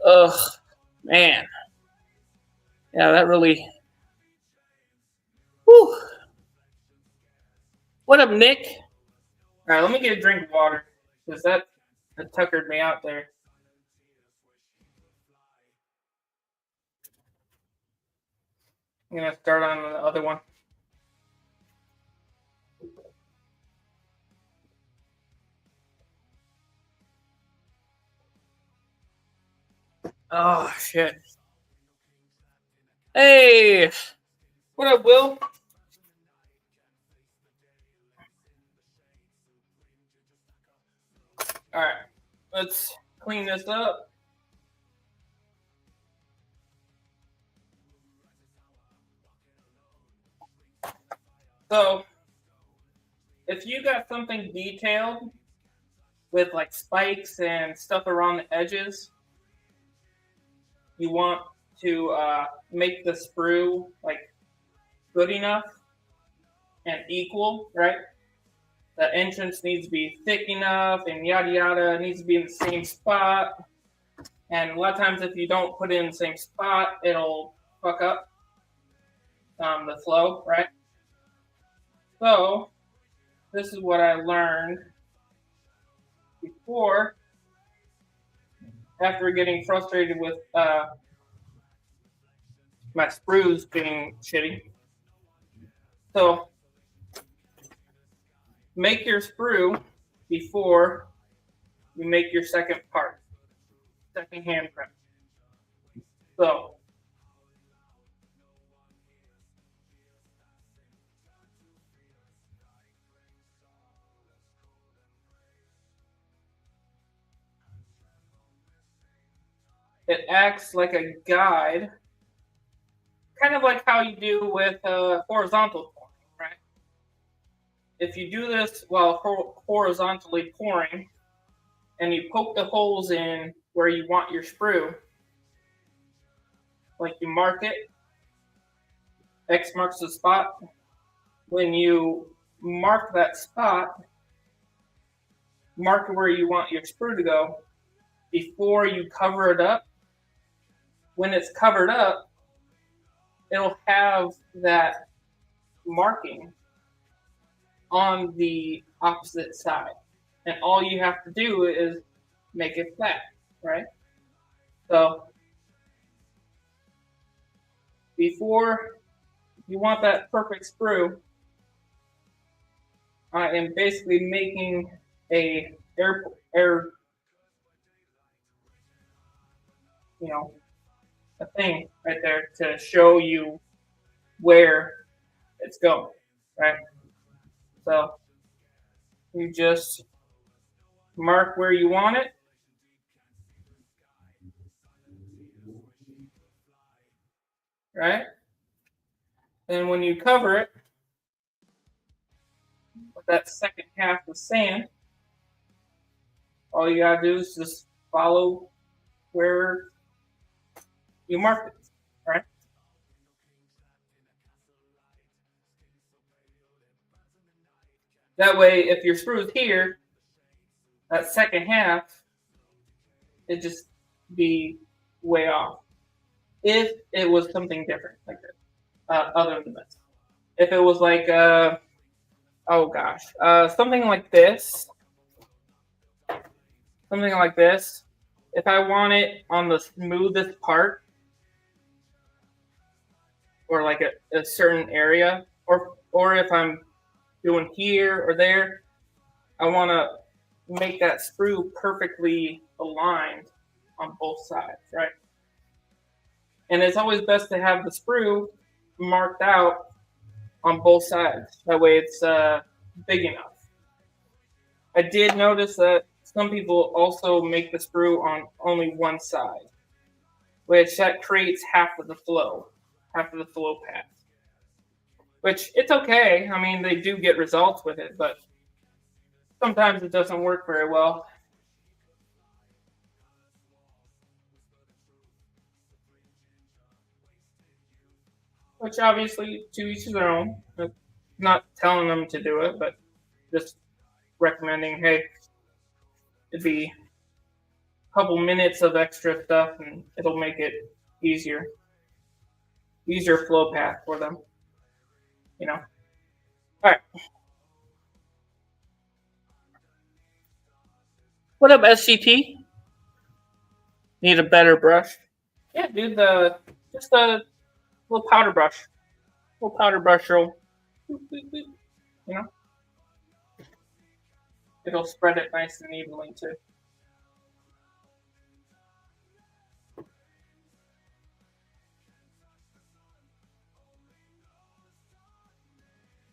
Speaker 3: Ugh, man. Yeah, that really. Whew. What up, Nick? All right, let me get a drink of water because that tuckered me out there. I'm gonna start on the other one. Oh shit. Hey, what up, Will? All right, let's clean this up. So, if you got something detailed with like spikes and stuff around the edges, you want to make the sprue like good enough and equal, right? The entrance needs to be thick enough, and yada yada. It needs to be in the same spot. And a lot of times, if you don't put it in the same spot, it'll fuck up the flow, right? So this is what I learned before, after getting frustrated with my sprues being shitty. So make your sprue before you make your second part, second hand prep. So it acts like a guide, kind of like how you do with horizontal pouring, right? If you do this while horizontally pouring, and you poke the holes in where you want your sprue, like you mark it, X marks the spot. When you mark that spot, mark where you want your sprue to go before you cover it up. When it's covered up, it'll have that marking on the opposite side. And all you have to do is make it flat, right? So before you want that perfect sprue, I am basically making a a thing right there to show you where it's going, right? So you just mark where you want it. Right? And when you cover it with that second half of sand, all you gotta do is just follow where you marked it, right? That way, if your sprue is here, that second half, it just be way off. If it was something different like this, other than this. If it was like, something like this, if I want it on the smoothest part, or like a certain area, or if I'm doing here or there, I want to make that sprue perfectly aligned on both sides, right? And it's always best to have the sprue marked out on both sides. That way it's big enough. I did notice that some people also make the sprue on only one side, which that creates half of the flow path. Which it's okay. I mean, they do get results with it, but sometimes it doesn't work very well. Which obviously, to each their own. I'm not telling them to do it, but just recommending, hey, it'd be a couple minutes of extra stuff and it'll make it easier flow path for them. All right. What up, SCT? Need a better brush? Yeah, dude, just a little powder brush. Roll. It'll spread it nice and evenly too.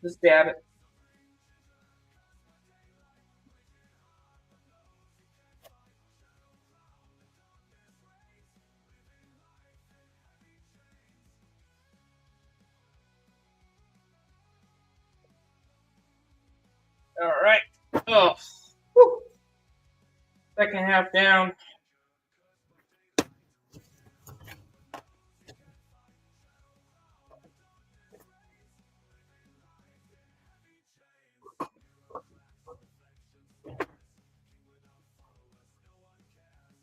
Speaker 3: Just dab it. All right. Oh, whew. Second half down.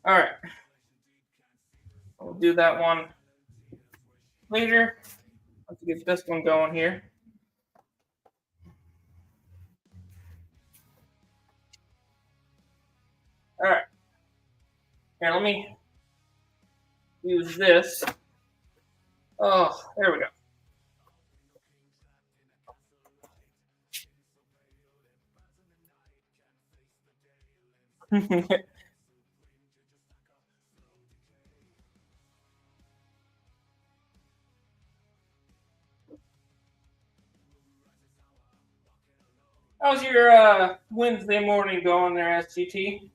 Speaker 3: All right. We'll do that one later. Let's get this one going here. All right. Here, let me use this. Oh, there we go. How's your Wednesday morning going there, SGT?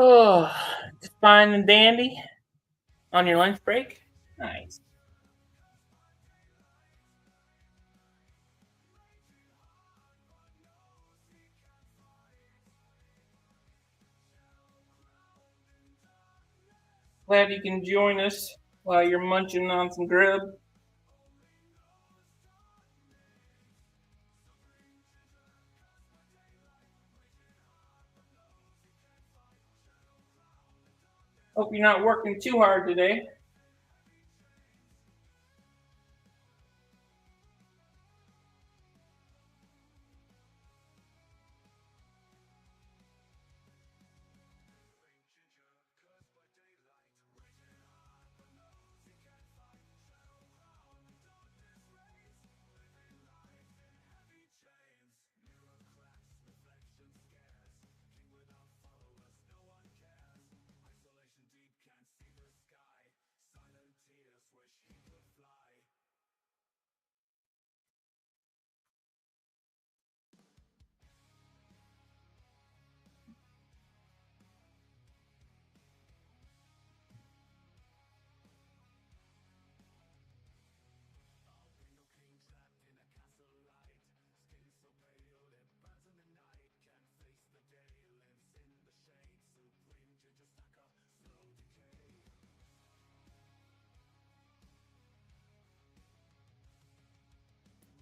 Speaker 3: Oh, it's fine and dandy on your lunch break. Nice. Glad you can join us while you're munching on some grub. Hope you're not working too hard today.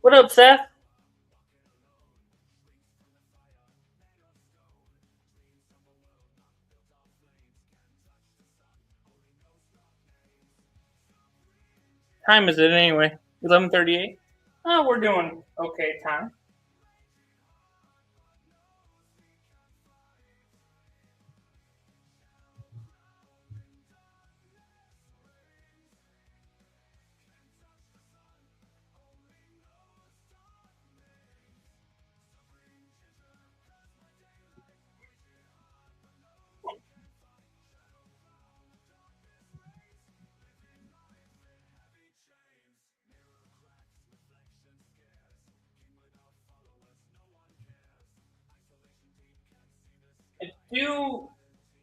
Speaker 3: What up, Seth? Time is it anyway? 11:38. Oh, we're doing okay time.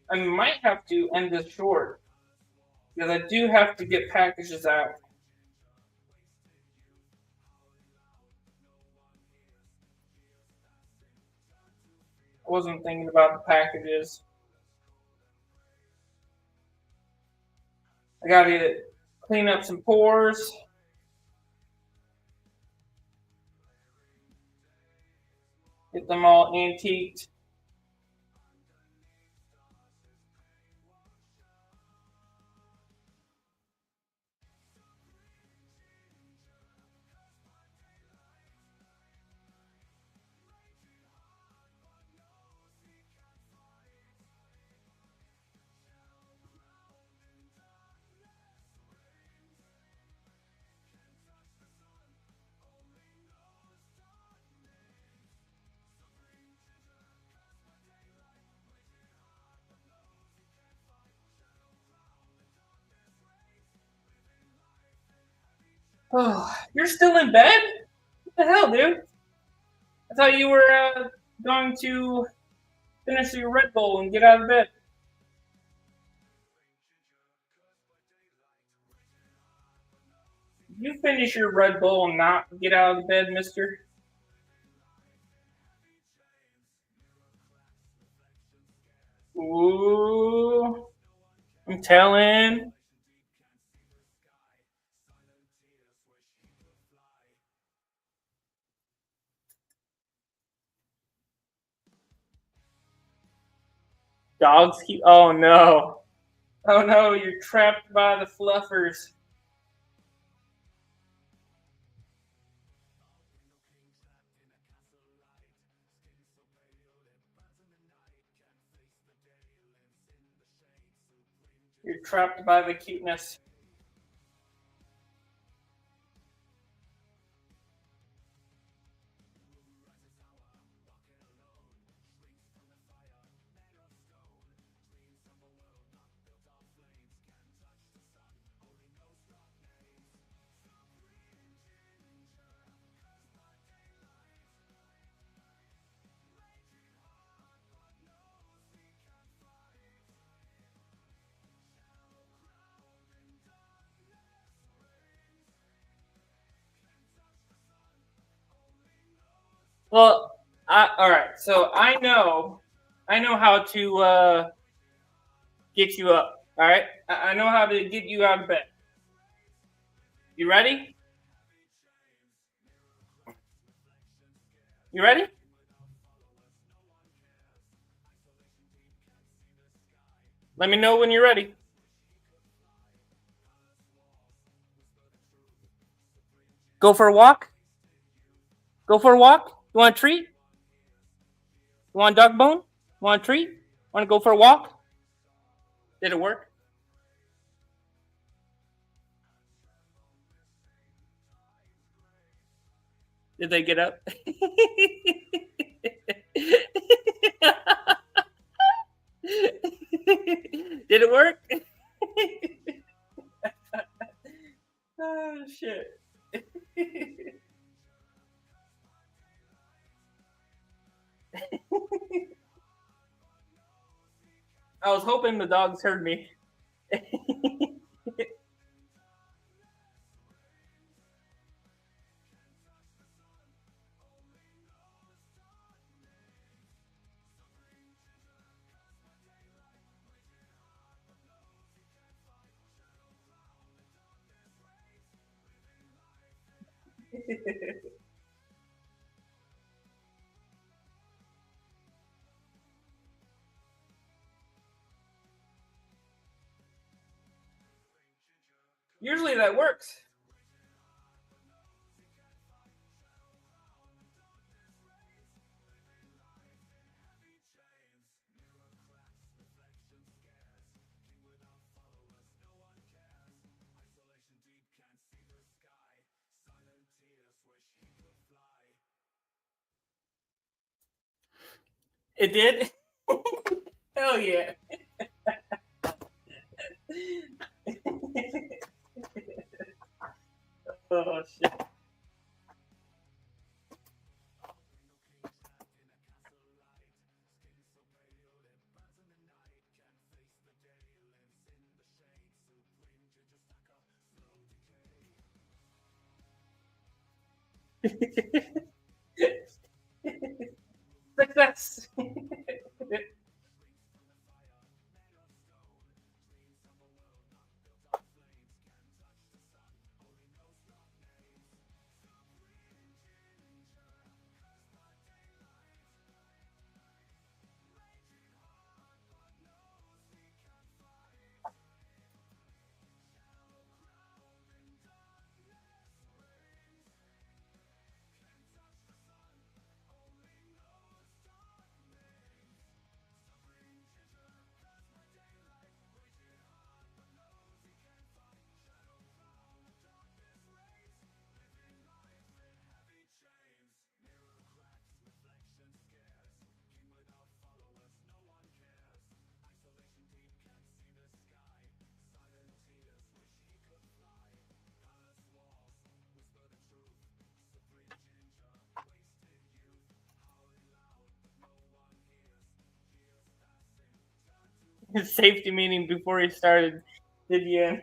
Speaker 3: I might have to end this short because I do have to get packages out. I wasn't thinking about the packages. I gotta clean up some pores. Get them all antiqued. Oh, you're still in bed? What the hell, dude? I thought you were going to finish your Red Bull and get out of bed. You finish your Red Bull and not get out of bed, mister? Ooh, I'm telling. Dogs keep. Oh no. Oh no, you're trapped by the fluffers. You're trapped by the cuteness. Well, all right. So I know how to get you up. All right, I know how to get you out of bed. You ready? You ready? Let me know when you're ready. Go for a walk? Go for a walk? You want a treat? You want a dog bone? Want a treat? Want to go for a walk? Did it work? Did they get up? Did it work? Oh shit. I was hoping the dogs heard me. Usually that works. It did? Hell yeah. Oh shit. Success. his safety meeting before he started Vivian.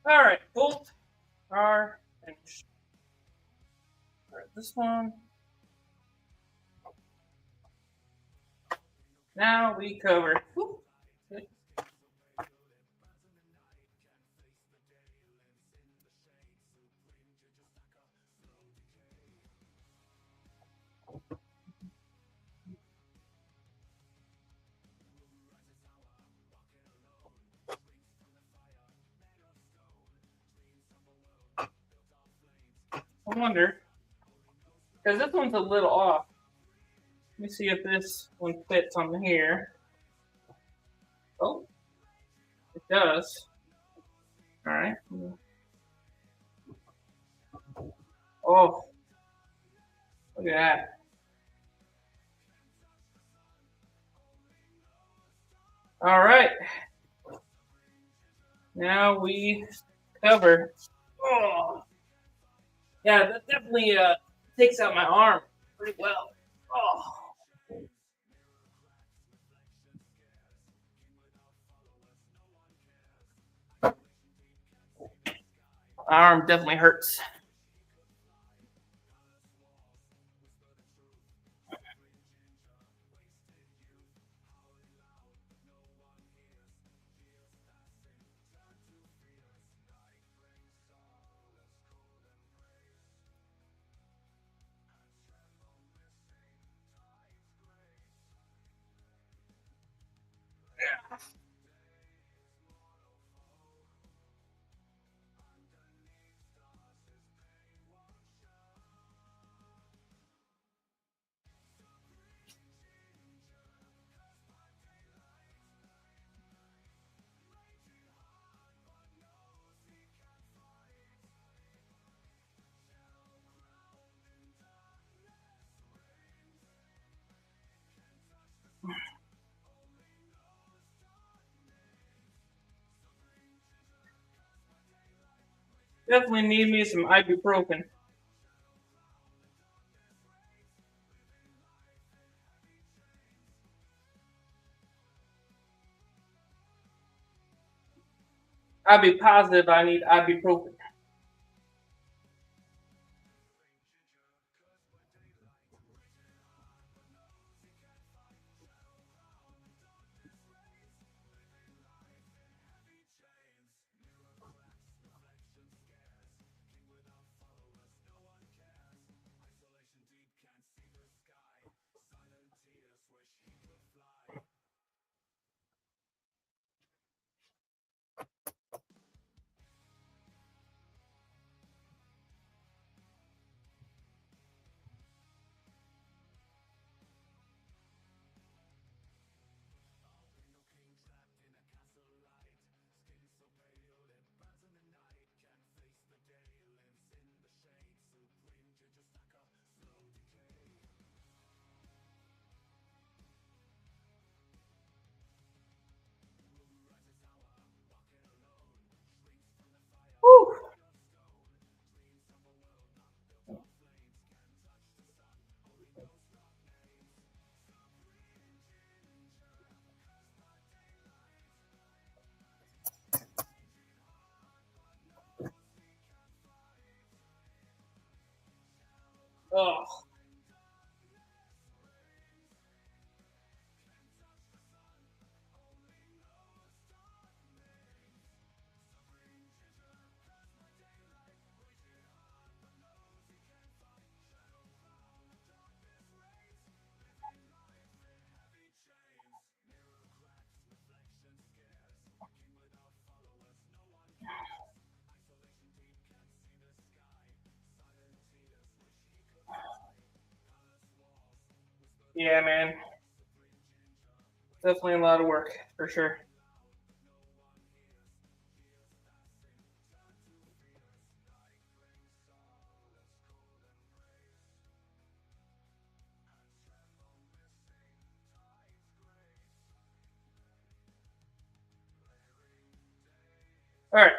Speaker 3: All right, both are finished. All right, this one. Now we cover. Whoop. I wonder, because this one's a little off. Let me see if this one fits on here. Oh, it does. All right. Oh, look at that. All right. Now we cover. Oh, yeah, that definitely takes out my arm pretty well. Oh. My arm definitely hurts. Definitely need me some ibuprofen. I'll be positive I need ibuprofen. Oh. Yeah, man. Definitely a lot of work for sure. All right.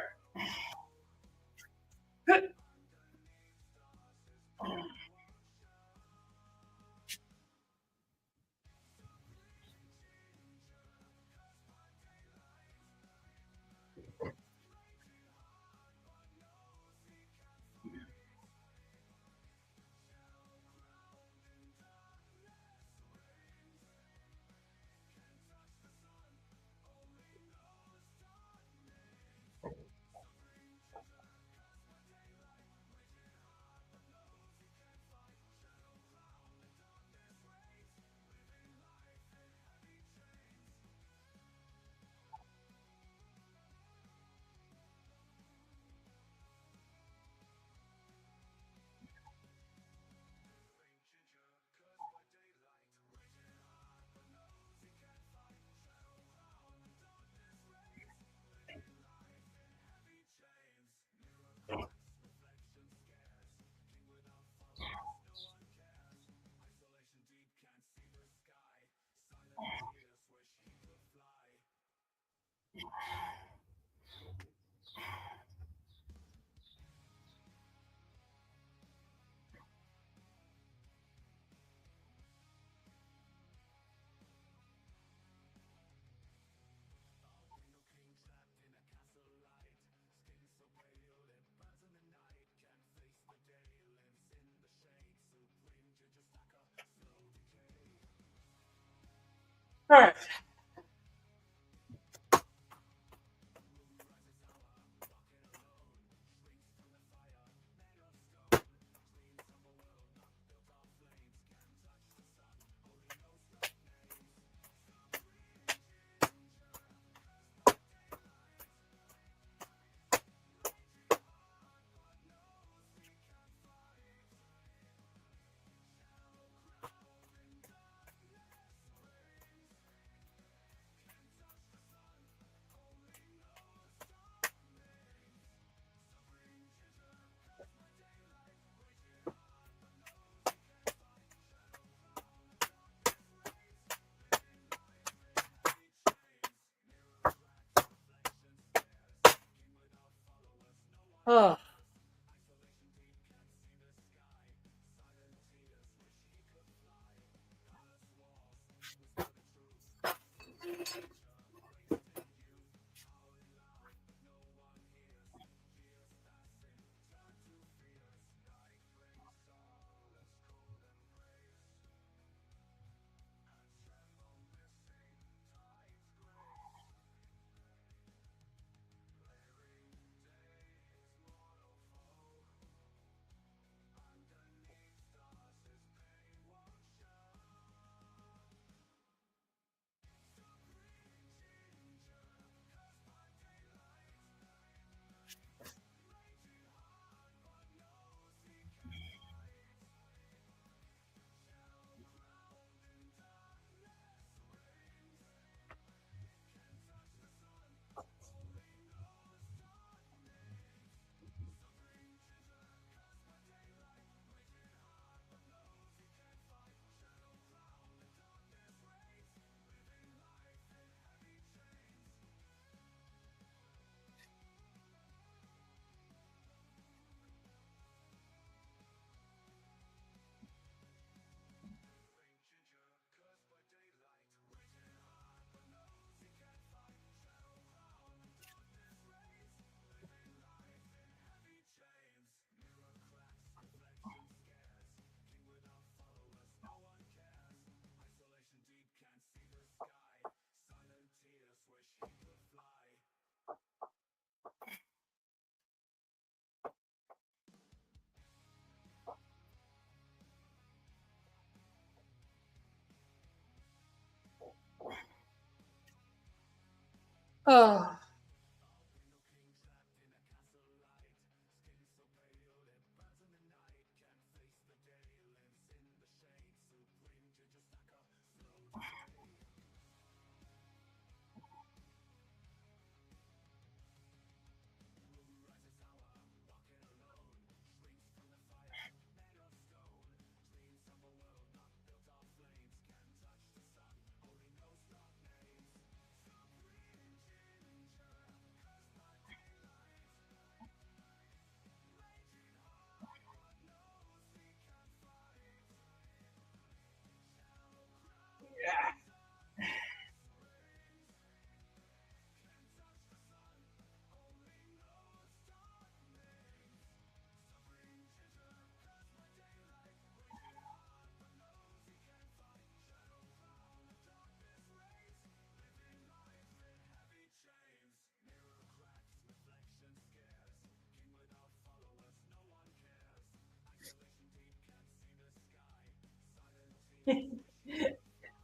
Speaker 3: All right.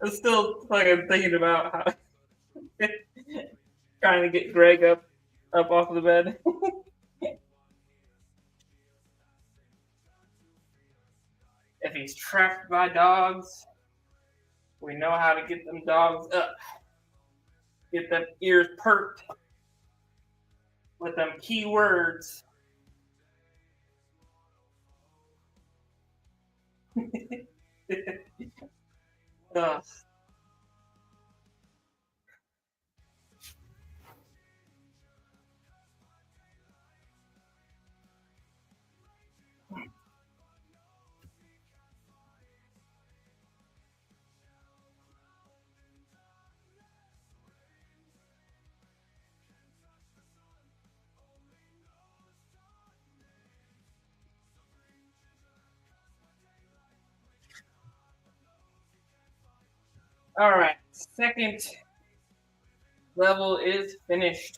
Speaker 3: I'm still fucking thinking about how trying to get Greg up off the bed. If he's trapped by dogs, we know how to get them dogs up. Get them ears perked with them keywords. Ugh. All right, second level is finished.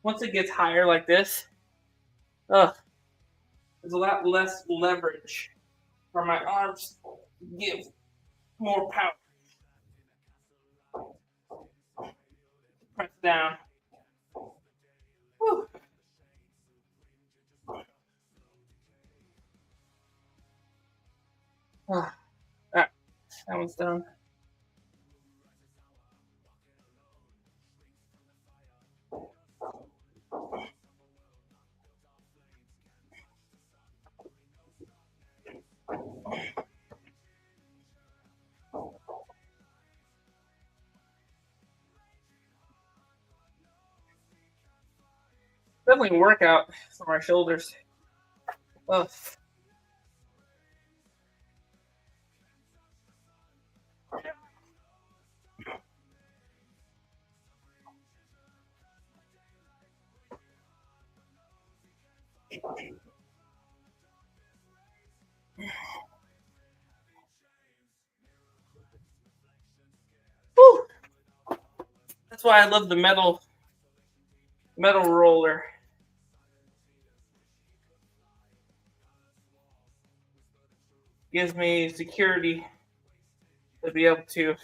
Speaker 3: Once it gets higher like this, there's a lot less leverage for my arms to give more power. Press down. Whew. Alright, that one's done. Definitely a workout for my shoulders. Ugh. Whew. That's why I love the metal roller. Gives me security to be able to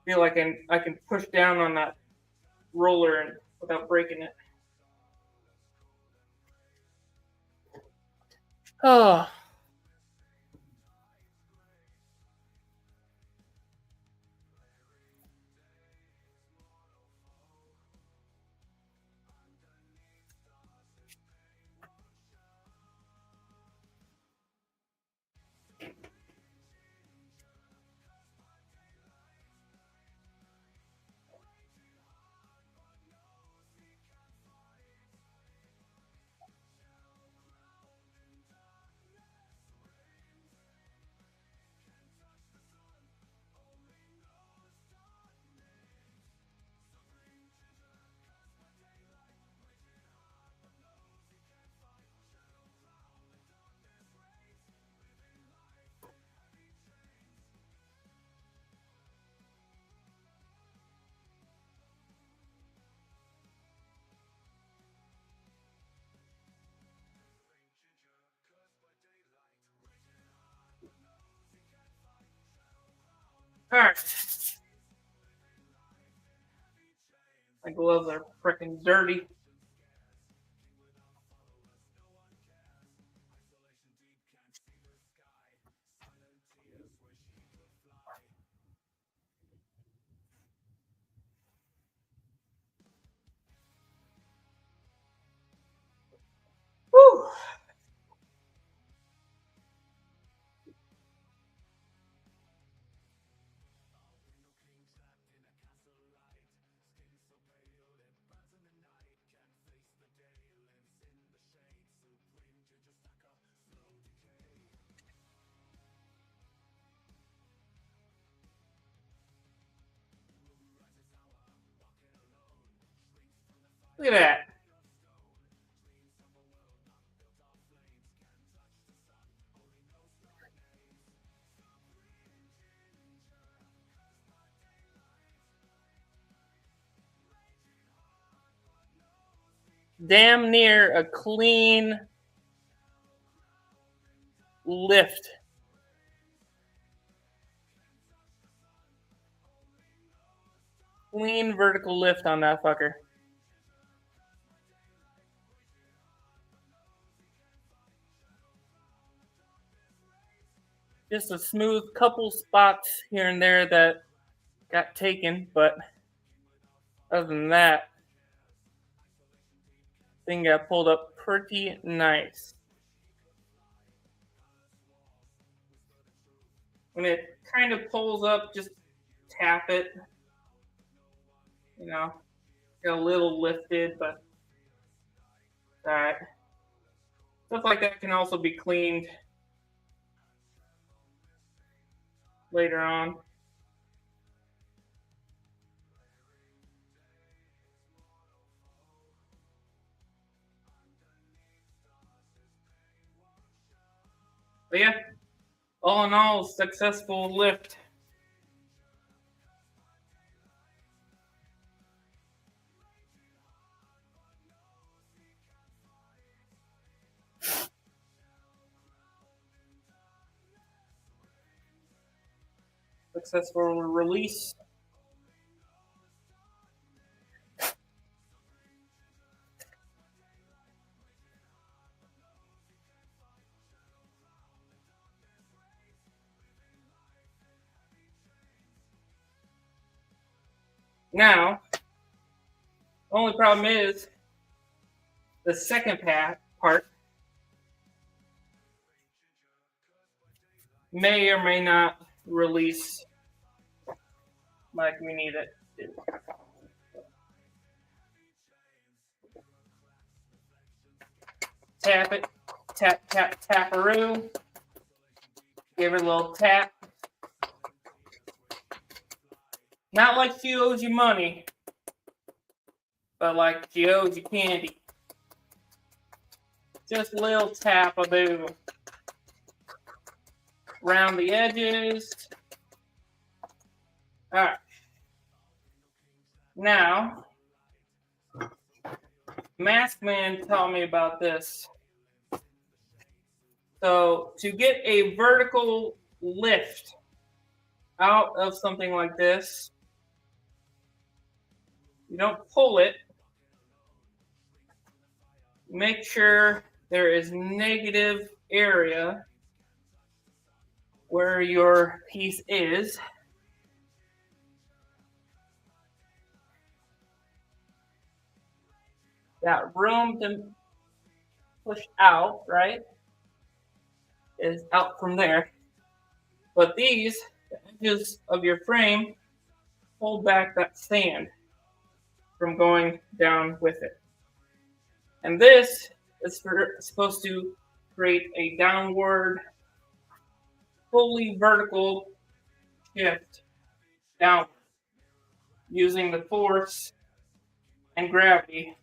Speaker 3: feel like I can push down on that roller and without breaking it. Oh. Alright. My gloves are freaking dirty. Whew. Look at that. Damn near a clean lift. Clean vertical lift on that fucker. Just a smooth couple spots here and there that got taken, but other than that, thing got pulled up pretty nice. When it kind of pulls up, just tap it. You know, get a little lifted, but alright. Stuff like that can also be cleaned later on. But yeah, all in all, successful lift. Successful release. Now, the only problem is the second part may or may not release like we need it to. Tap it, tap, tap, tap-a-roo. Give it a little tap. Not like she owes you money, but like she owes you candy. Just a little tap-a-boo. Around the edges. Alright. Now, Mask Man taught me about this. So, to get a vertical lift out of something like this, you don't pull it. Make sure there is negative area where your piece is. That room to push out, right, is out from there. But these, the edges of your frame, hold back that sand from going down with it. And this is supposed to create a downward, fully vertical shift down using the force and gravity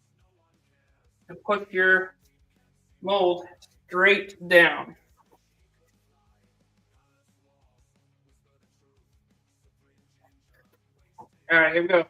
Speaker 3: to put your mold straight down. All right, here we go.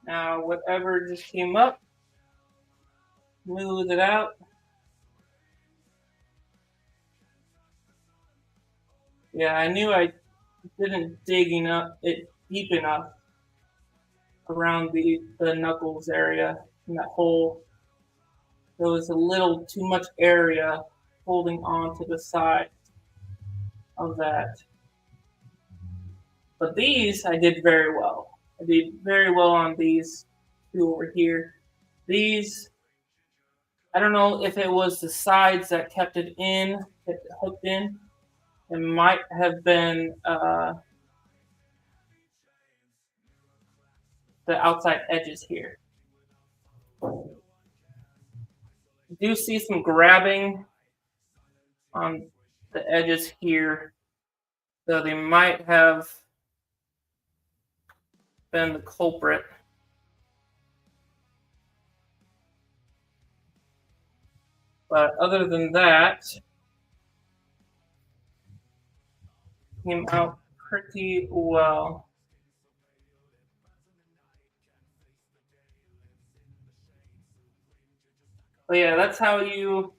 Speaker 3: Now, whatever just came up, smooth it out. Yeah, I knew I didn't dig it deep enough around the knuckles area in that hole. There was a little too much area holding on to the side of that. But these I did very well. I did very well on these two over here. These, I don't know if it was the sides that kept it hooked in. It might have been the outside edges here. You do see some grabbing on the edges here, so they might have been the culprit. But other than that, came out pretty well. But yeah, that's how you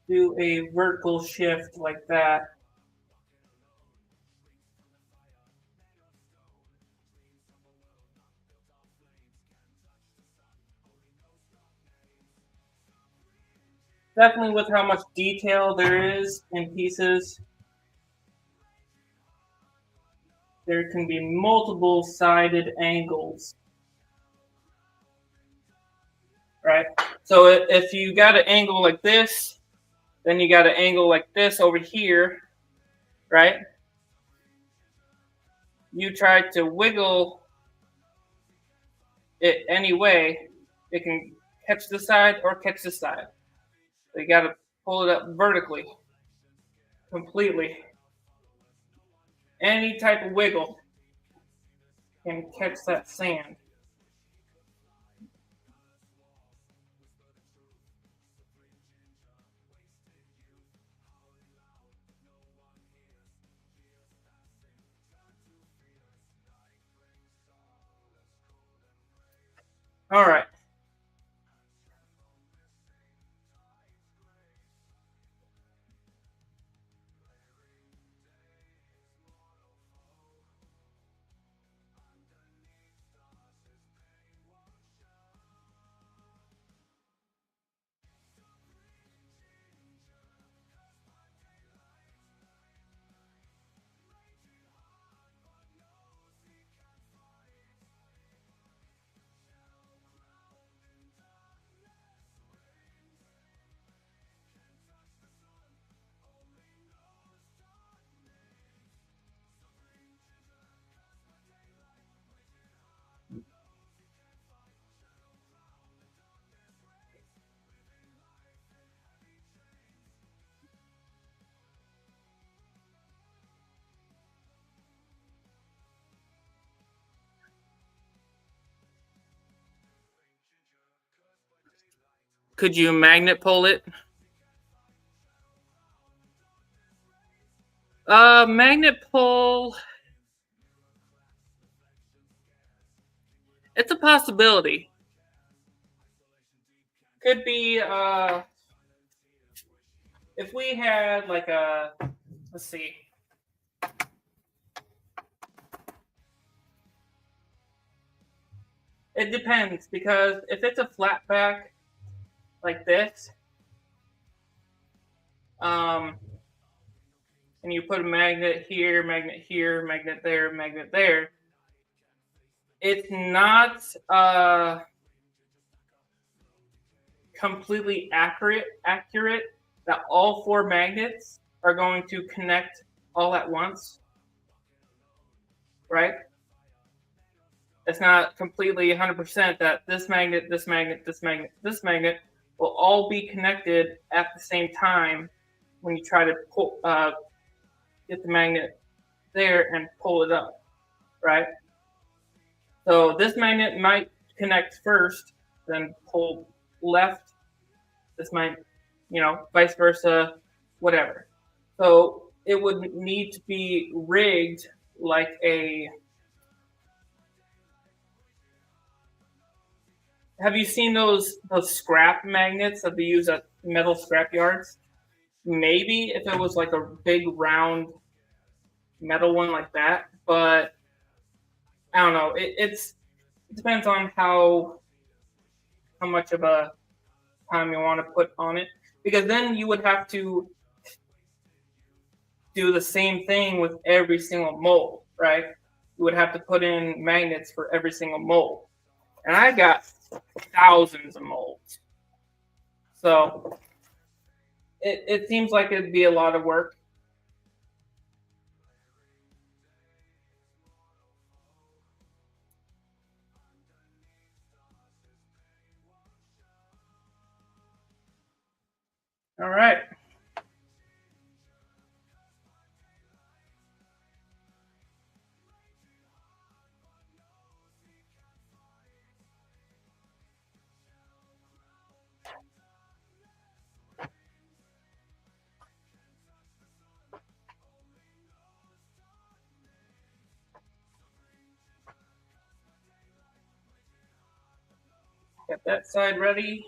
Speaker 3: do a vertical shift like that. Definitely with how much detail there is in pieces, there can be multiple sided angles. Right? So if you got an angle like this, then you got an angle like this over here, right? You try to wiggle it any way, it can catch this side or catch this side. So you got to pull it up vertically, completely. Any type of wiggle can catch that sand. All right. Could you magnet pull it? Magnet pull. It's a possibility. Could be if we had like a, let's see. It depends, because if it's a flat back like this, and you put a magnet here, magnet there, it's not completely accurate that all four magnets are going to connect all at once, right? It's not completely 100% that this magnet will all be connected at the same time when you try to pull, get the magnet there and pull it up, right? So this magnet might connect first, then pull left. This might, vice versa, whatever. So it would need to be rigged like a. Have you seen those scrap magnets that they use at metal scrap yards? Maybe if it was like a big round metal one like that, but I don't know. It depends on how much of a time you want to put on it, because then you would have to do the same thing with every single mold, right? You would have to put in magnets for every single mold. And I got thousands of molds. So it seems like it'd be a lot of work. All right. Got that side ready.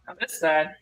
Speaker 3: Now this side.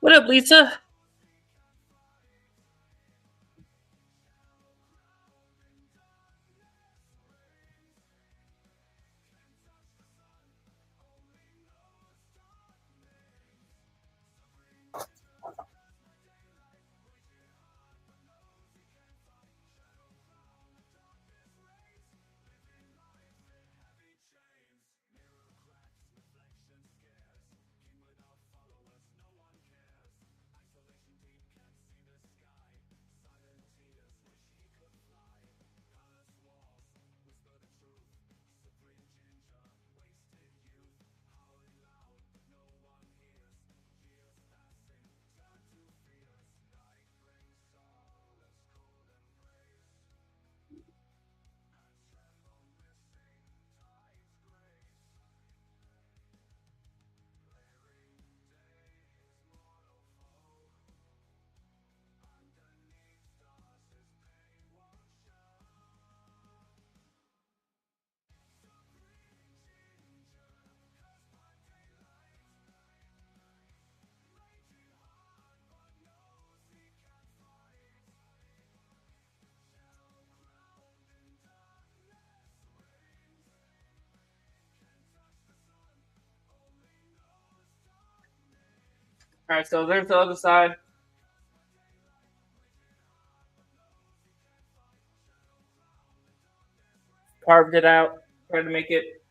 Speaker 3: What up, Lisa? All right, so there's the other side. Carved it out. Tried to make it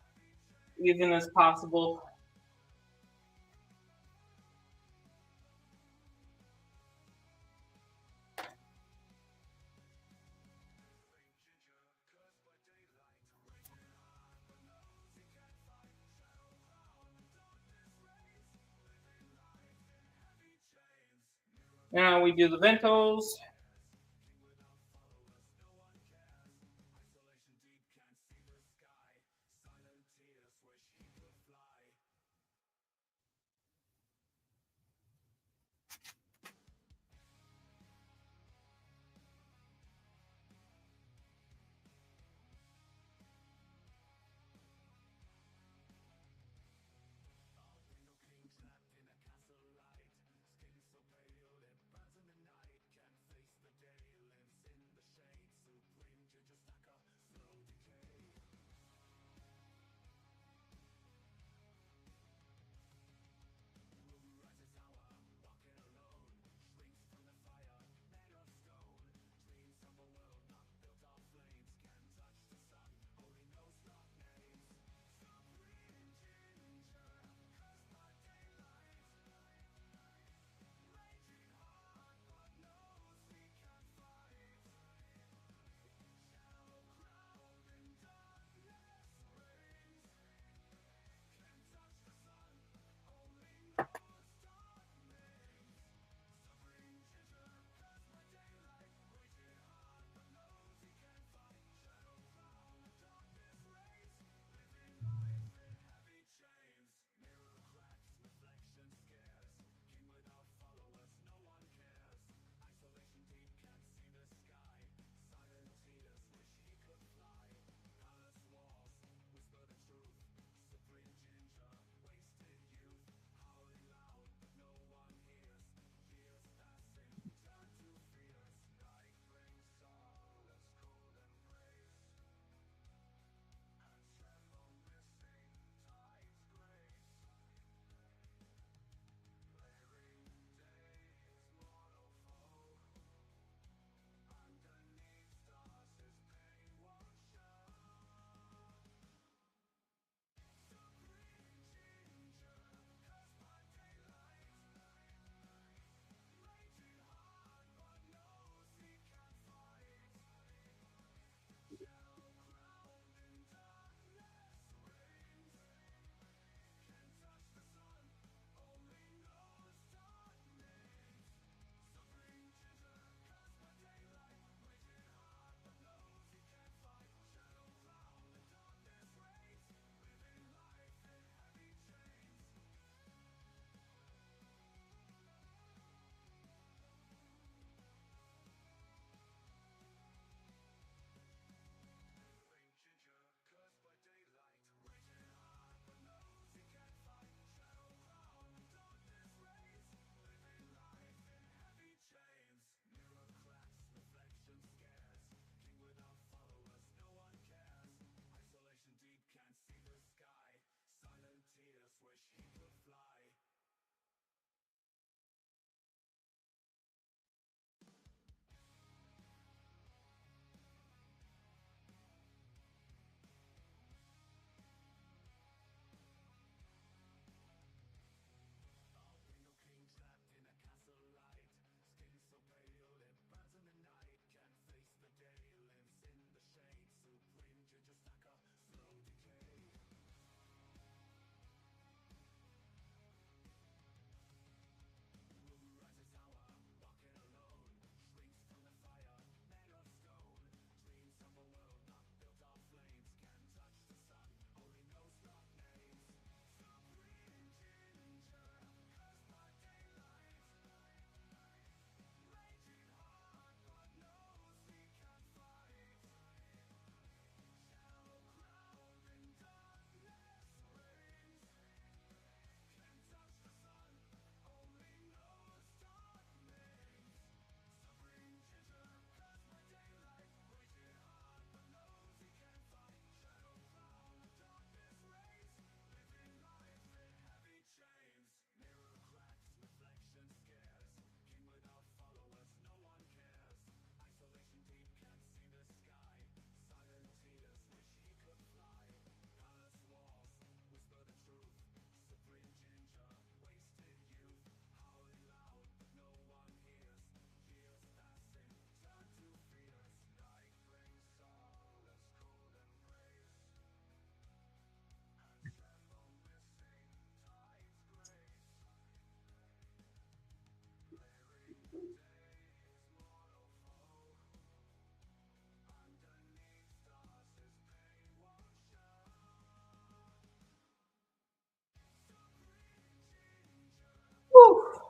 Speaker 3: even as possible. Now we do the ventos.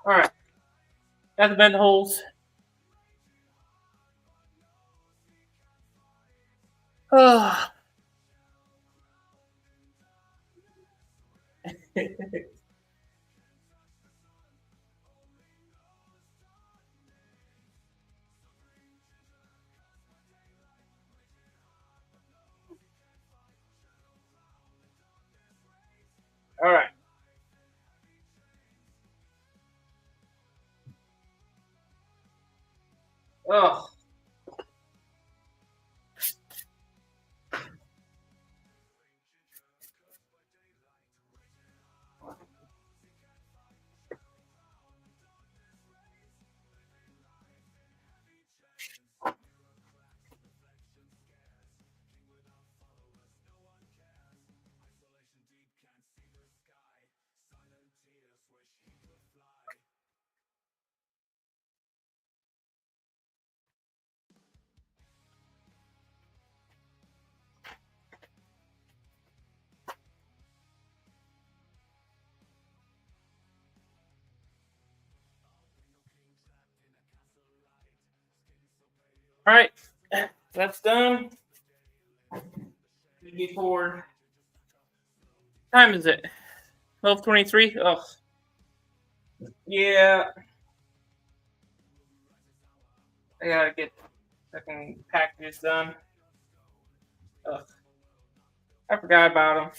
Speaker 3: All right. Got the vent holes. Oh. All right. Oh. All right. That's done. Before time is it? 12:23. Oh. Yeah. I gotta get fucking packages done. Ugh. I forgot about them.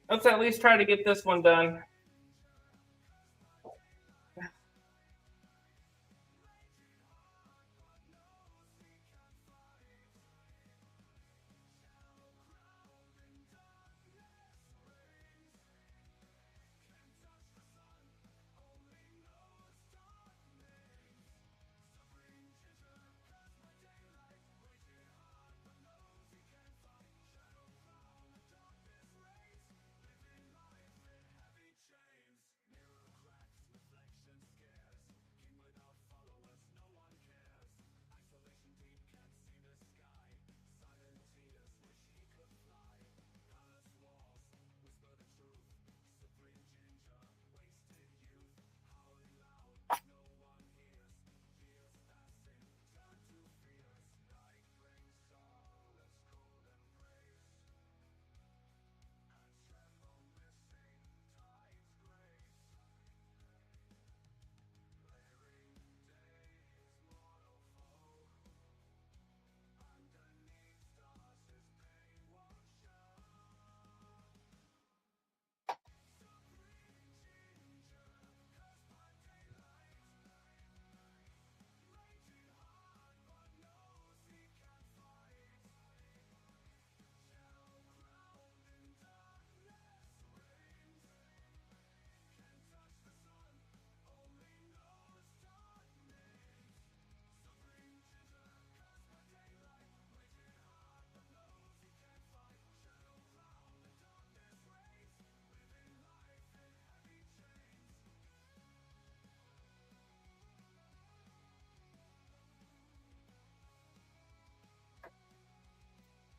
Speaker 3: Let's at least try to get this one done.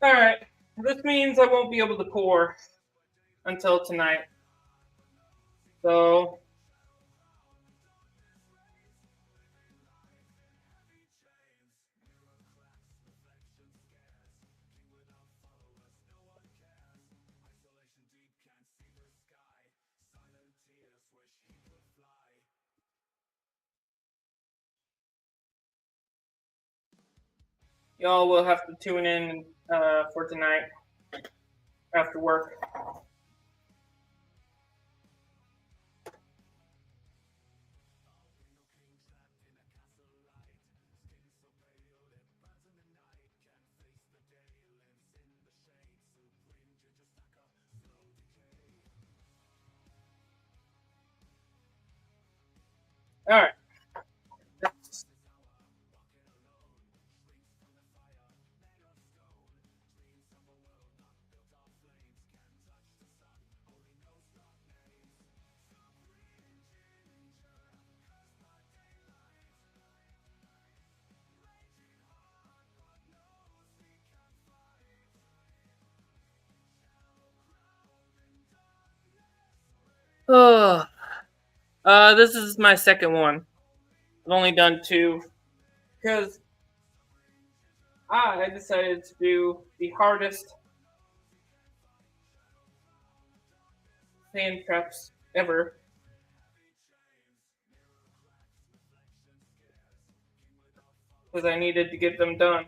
Speaker 3: All right. This means I won't be able to pour until tonight. So y'all will have to tune in for tonight after work. All right. Oh. This is my second one. I've only done 2 because I decided to do the hardest sand traps ever. Because I needed to get them done.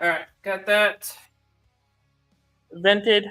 Speaker 3: Alright, got that vented.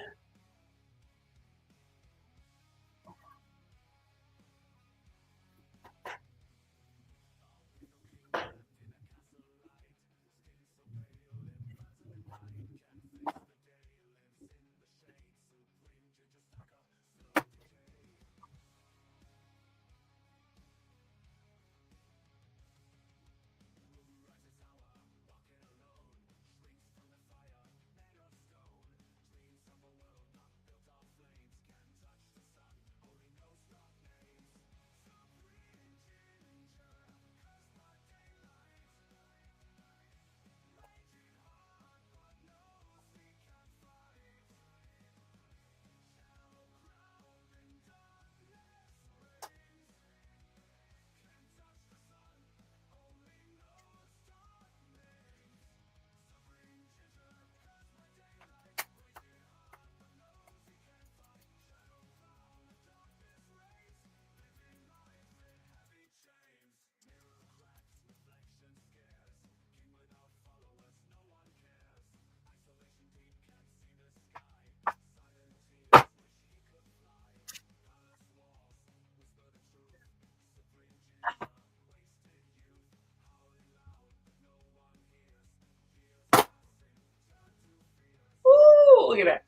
Speaker 3: Ooh, look at that.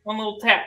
Speaker 3: One little tap.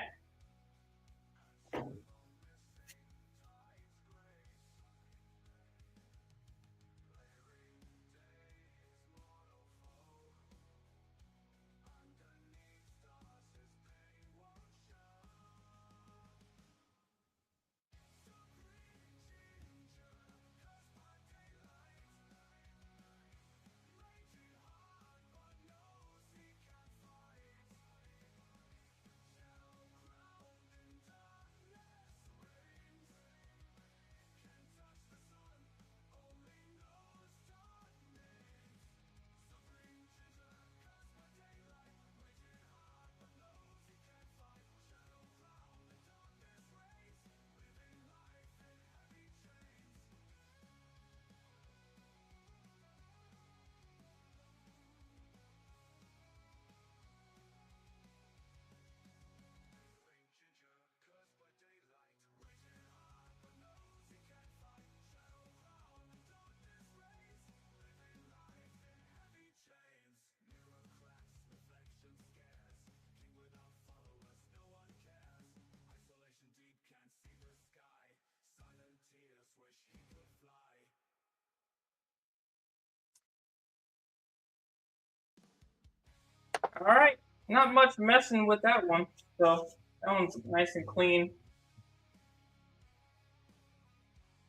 Speaker 3: All right, not much messing with that one. So that one's nice and clean.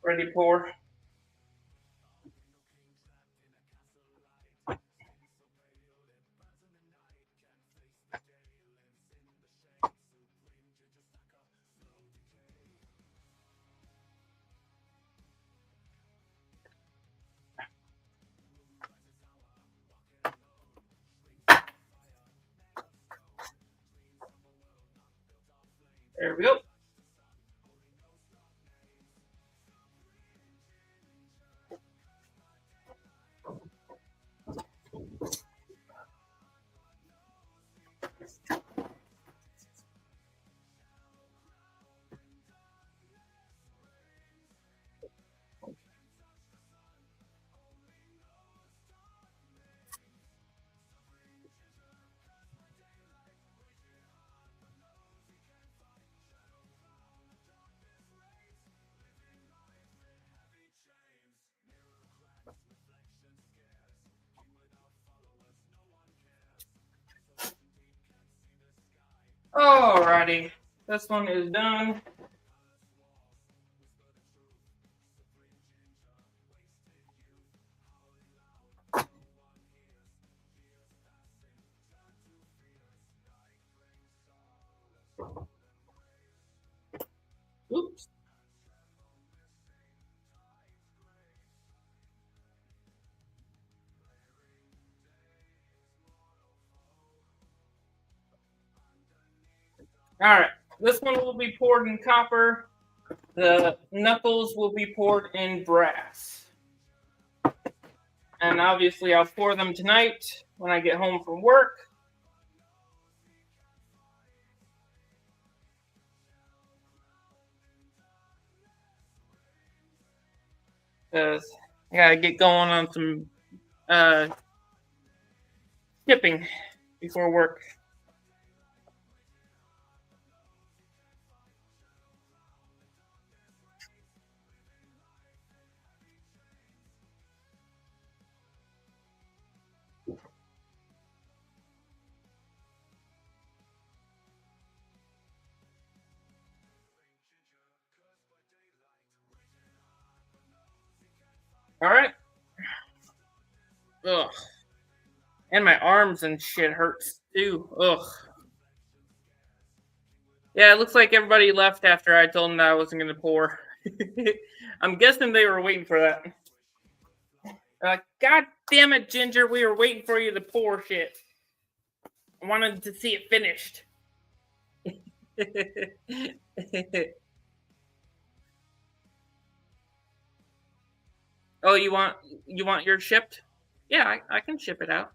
Speaker 3: Ready to pour. There we go. Alrighty, this one is done. Oops. All right, this one will be poured in copper. The knuckles will be poured in brass. And obviously I'll pour them tonight when I get home from work. Because I gotta get going on some shipping before work. All right. Ugh. And my arms and shit hurts too. Ugh. Yeah, it looks like everybody left after I told them that I wasn't going to pour. I'm guessing they were waiting for that. God damn it, Ginger. We were waiting for you to pour shit. I wanted to see it finished. Oh, you want yours shipped? Yeah, I can ship it out.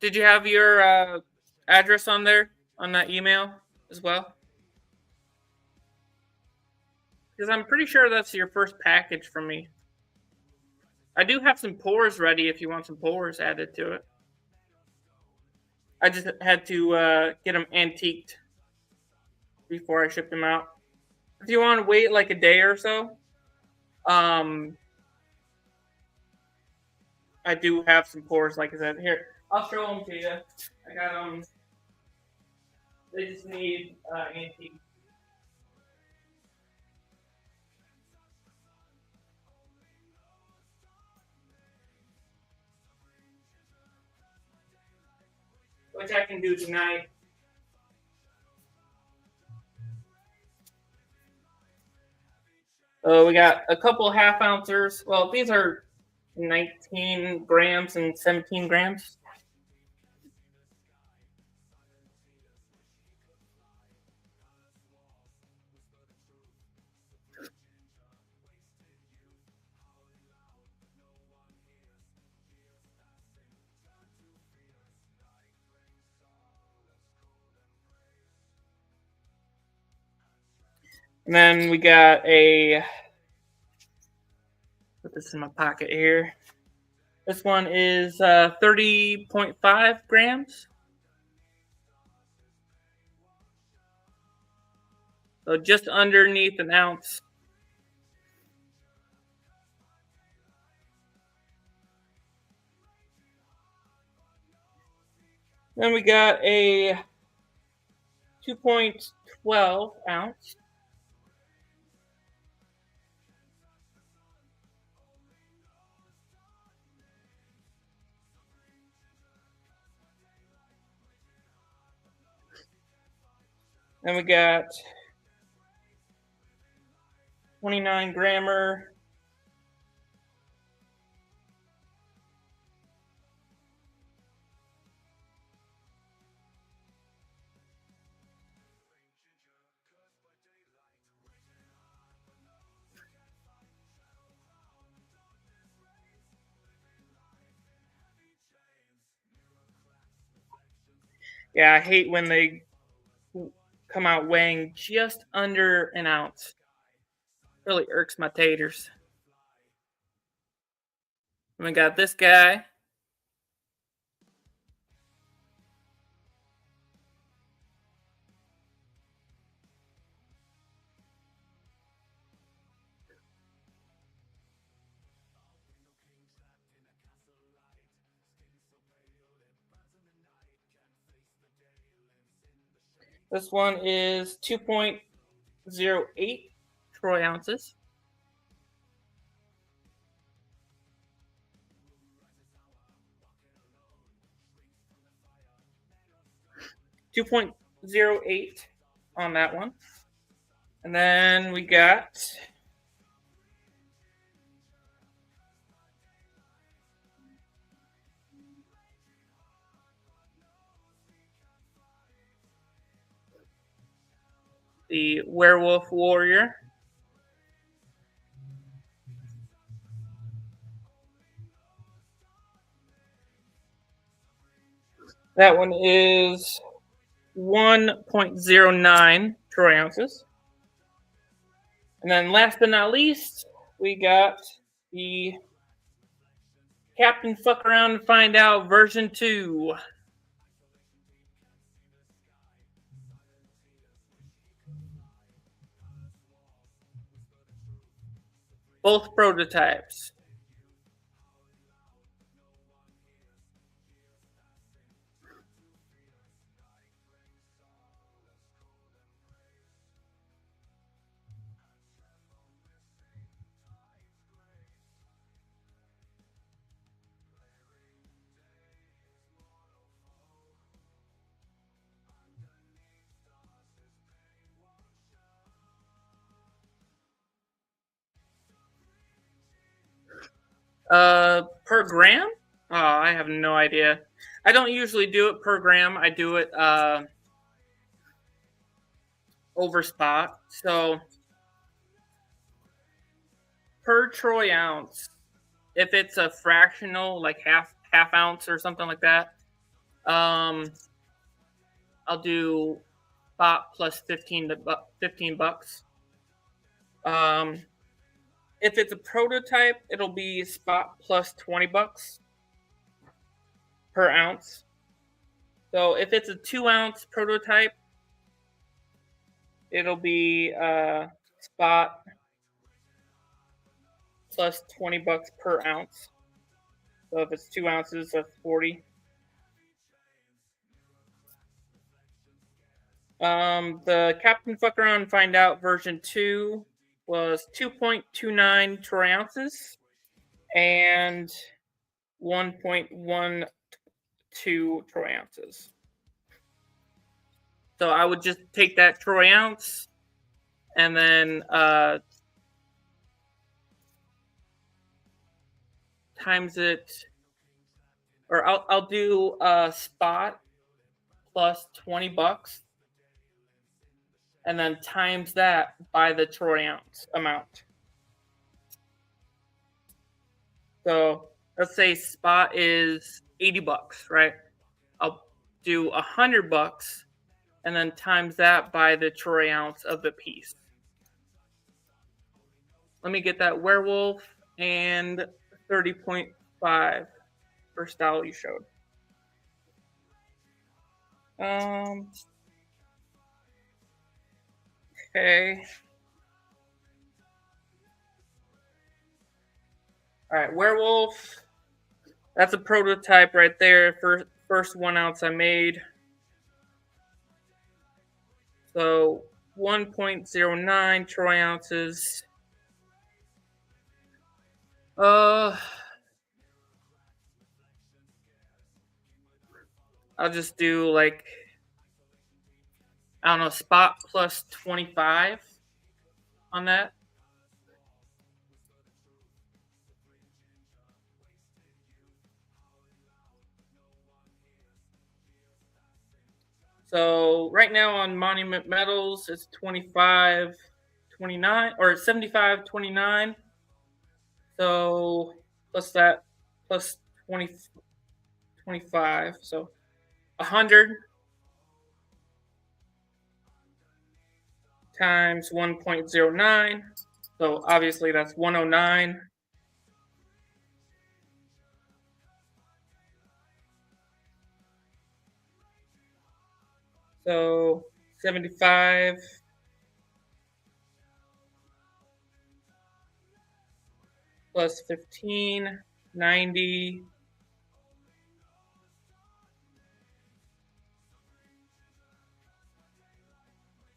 Speaker 3: Did you have your address on there on that email as well? Because I'm pretty sure that's your first package from me. I do have some pours ready if you want some pours added to it. I just had to get them antiqued before I ship them out. If you want to wait like a day or so, I do have some pours, like I said. Here, I'll show them to you. I got them. They just need antique. Which I can do tonight. We got a couple half ounces. Well, these are 19 grams and 17 grams. And then we got put this in my pocket here. This one is 30.5 grams. So just underneath an ounce. Then we got a 2.12 ounce. Then we got 29 grammer. Yeah, I hate when they come out weighing just under an ounce. Really irks my taters. And we got this guy. This one is 2.08 troy ounces. .08 on that one. And then we got the Werewolf Warrior. That one is 1.09 troy ounces. And then last but not least, we got the Captain Fuck Around and Find Out version 2. Both prototypes. Per gram? Oh, I have no idea. I don't usually do it per gram. I do it over spot. So per troy ounce, if it's a fractional, like half ounce or something like that, I'll do spot plus 15 bucks. If it's a prototype, it'll be spot plus 20 bucks per ounce. So if it's a 2 ounce prototype, it'll be spot plus 20 bucks per ounce. So if it's 2 ounces, that's 40. The Captain Fuck Around and Find Out version 2 was 2.29 troy ounces and 1.12 troy ounces. So I would just take that troy ounce and then times it, or I'll do spot plus 20 bucks and then times that by the troy ounce amount. So let's say spot is 80 bucks, right? I'll do 100 bucks and then times that by the troy ounce of the piece. Let me get that werewolf and 30.5 for style you showed. Okay. All right, werewolf. That's a prototype right there. first 1 ounce I made. So 1.09 troy ounces. I'll just do like, I don't know, spot plus 25 on that. So right now on Monument Metals, it's 25.29 or 75.29. So plus that, plus 20, 25. So 100 times 1.09. So obviously that's 109. So 75 plus 15, 90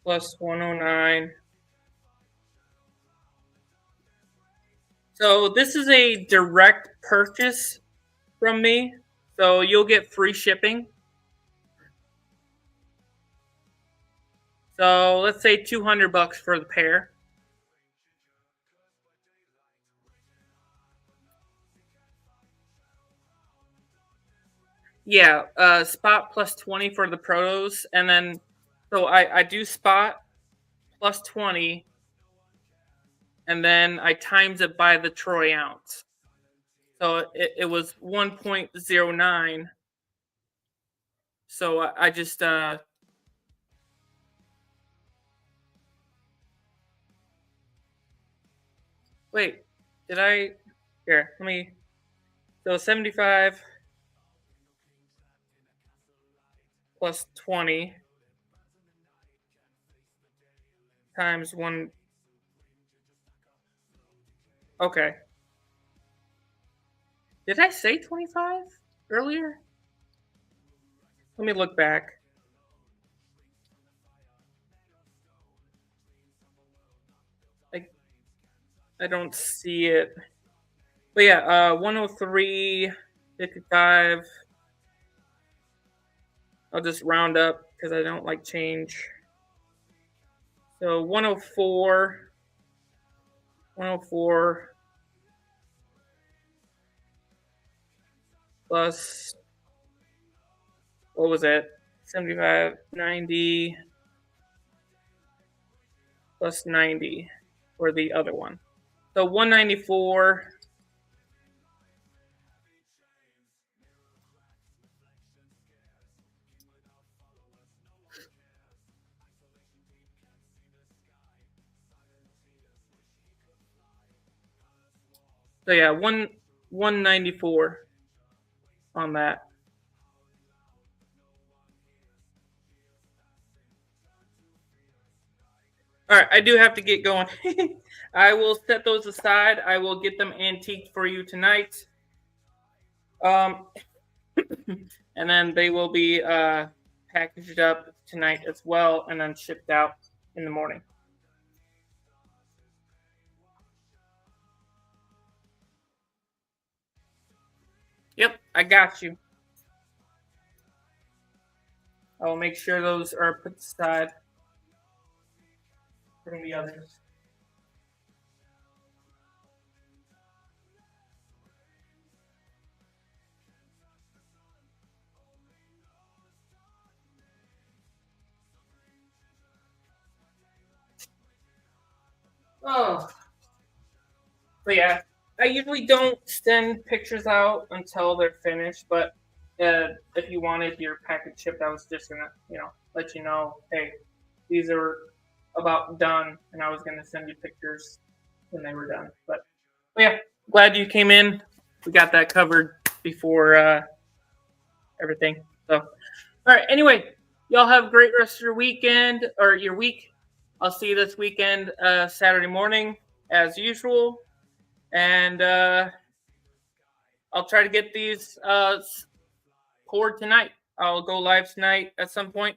Speaker 3: plus 109. So this is a direct purchase from me. So you'll get free shipping. So let's say $200 for the pair. Yeah, spot plus 20 for the protos, and then so I do spot plus 20, and then I times it by the troy ounce. So it was 1.09. So I just wait, did I here, let me so 75 plus 20 times 1. Okay. Did I say 25 earlier? Let me look back. I don't see it. But yeah, 103.55. I'll just round up because I don't like change. So 104 plus, what was that? 75, 90 plus 90 for the other one. So 194. So yeah, 194 on that. All right, I do have to get going. I will set those aside. I will get them antiqued for you tonight. And then they will be packaged up tonight as well, and then shipped out in the morning. Yep, I got you. I will make sure those are put aside from the others. Oh, but yeah, I usually don't send pictures out until they're finished. But if you wanted your package shipped, I was just gonna, let you know, hey, these are about done, and I was gonna send you pictures when they were done. But yeah, glad you came in. We got that covered before everything. So, all right. Anyway, y'all have a great rest of your weekend or your week. I'll see you this weekend, Saturday morning, as usual. And I'll try to get these record tonight. I'll go live tonight at some point.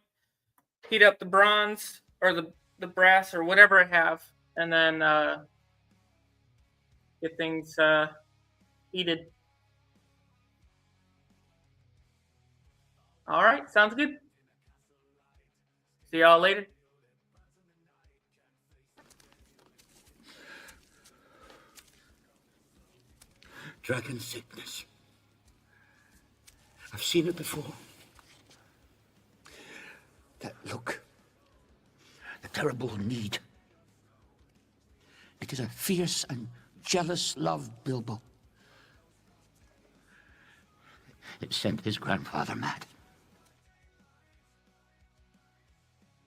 Speaker 3: Heat up the bronze or the brass or whatever I have, and then get things heated. All right, sounds good. See y'all later.
Speaker 4: Dragon sickness. I've seen it before. That look. The terrible need. It is a fierce and jealous love, Bilbo. It sent his grandfather mad.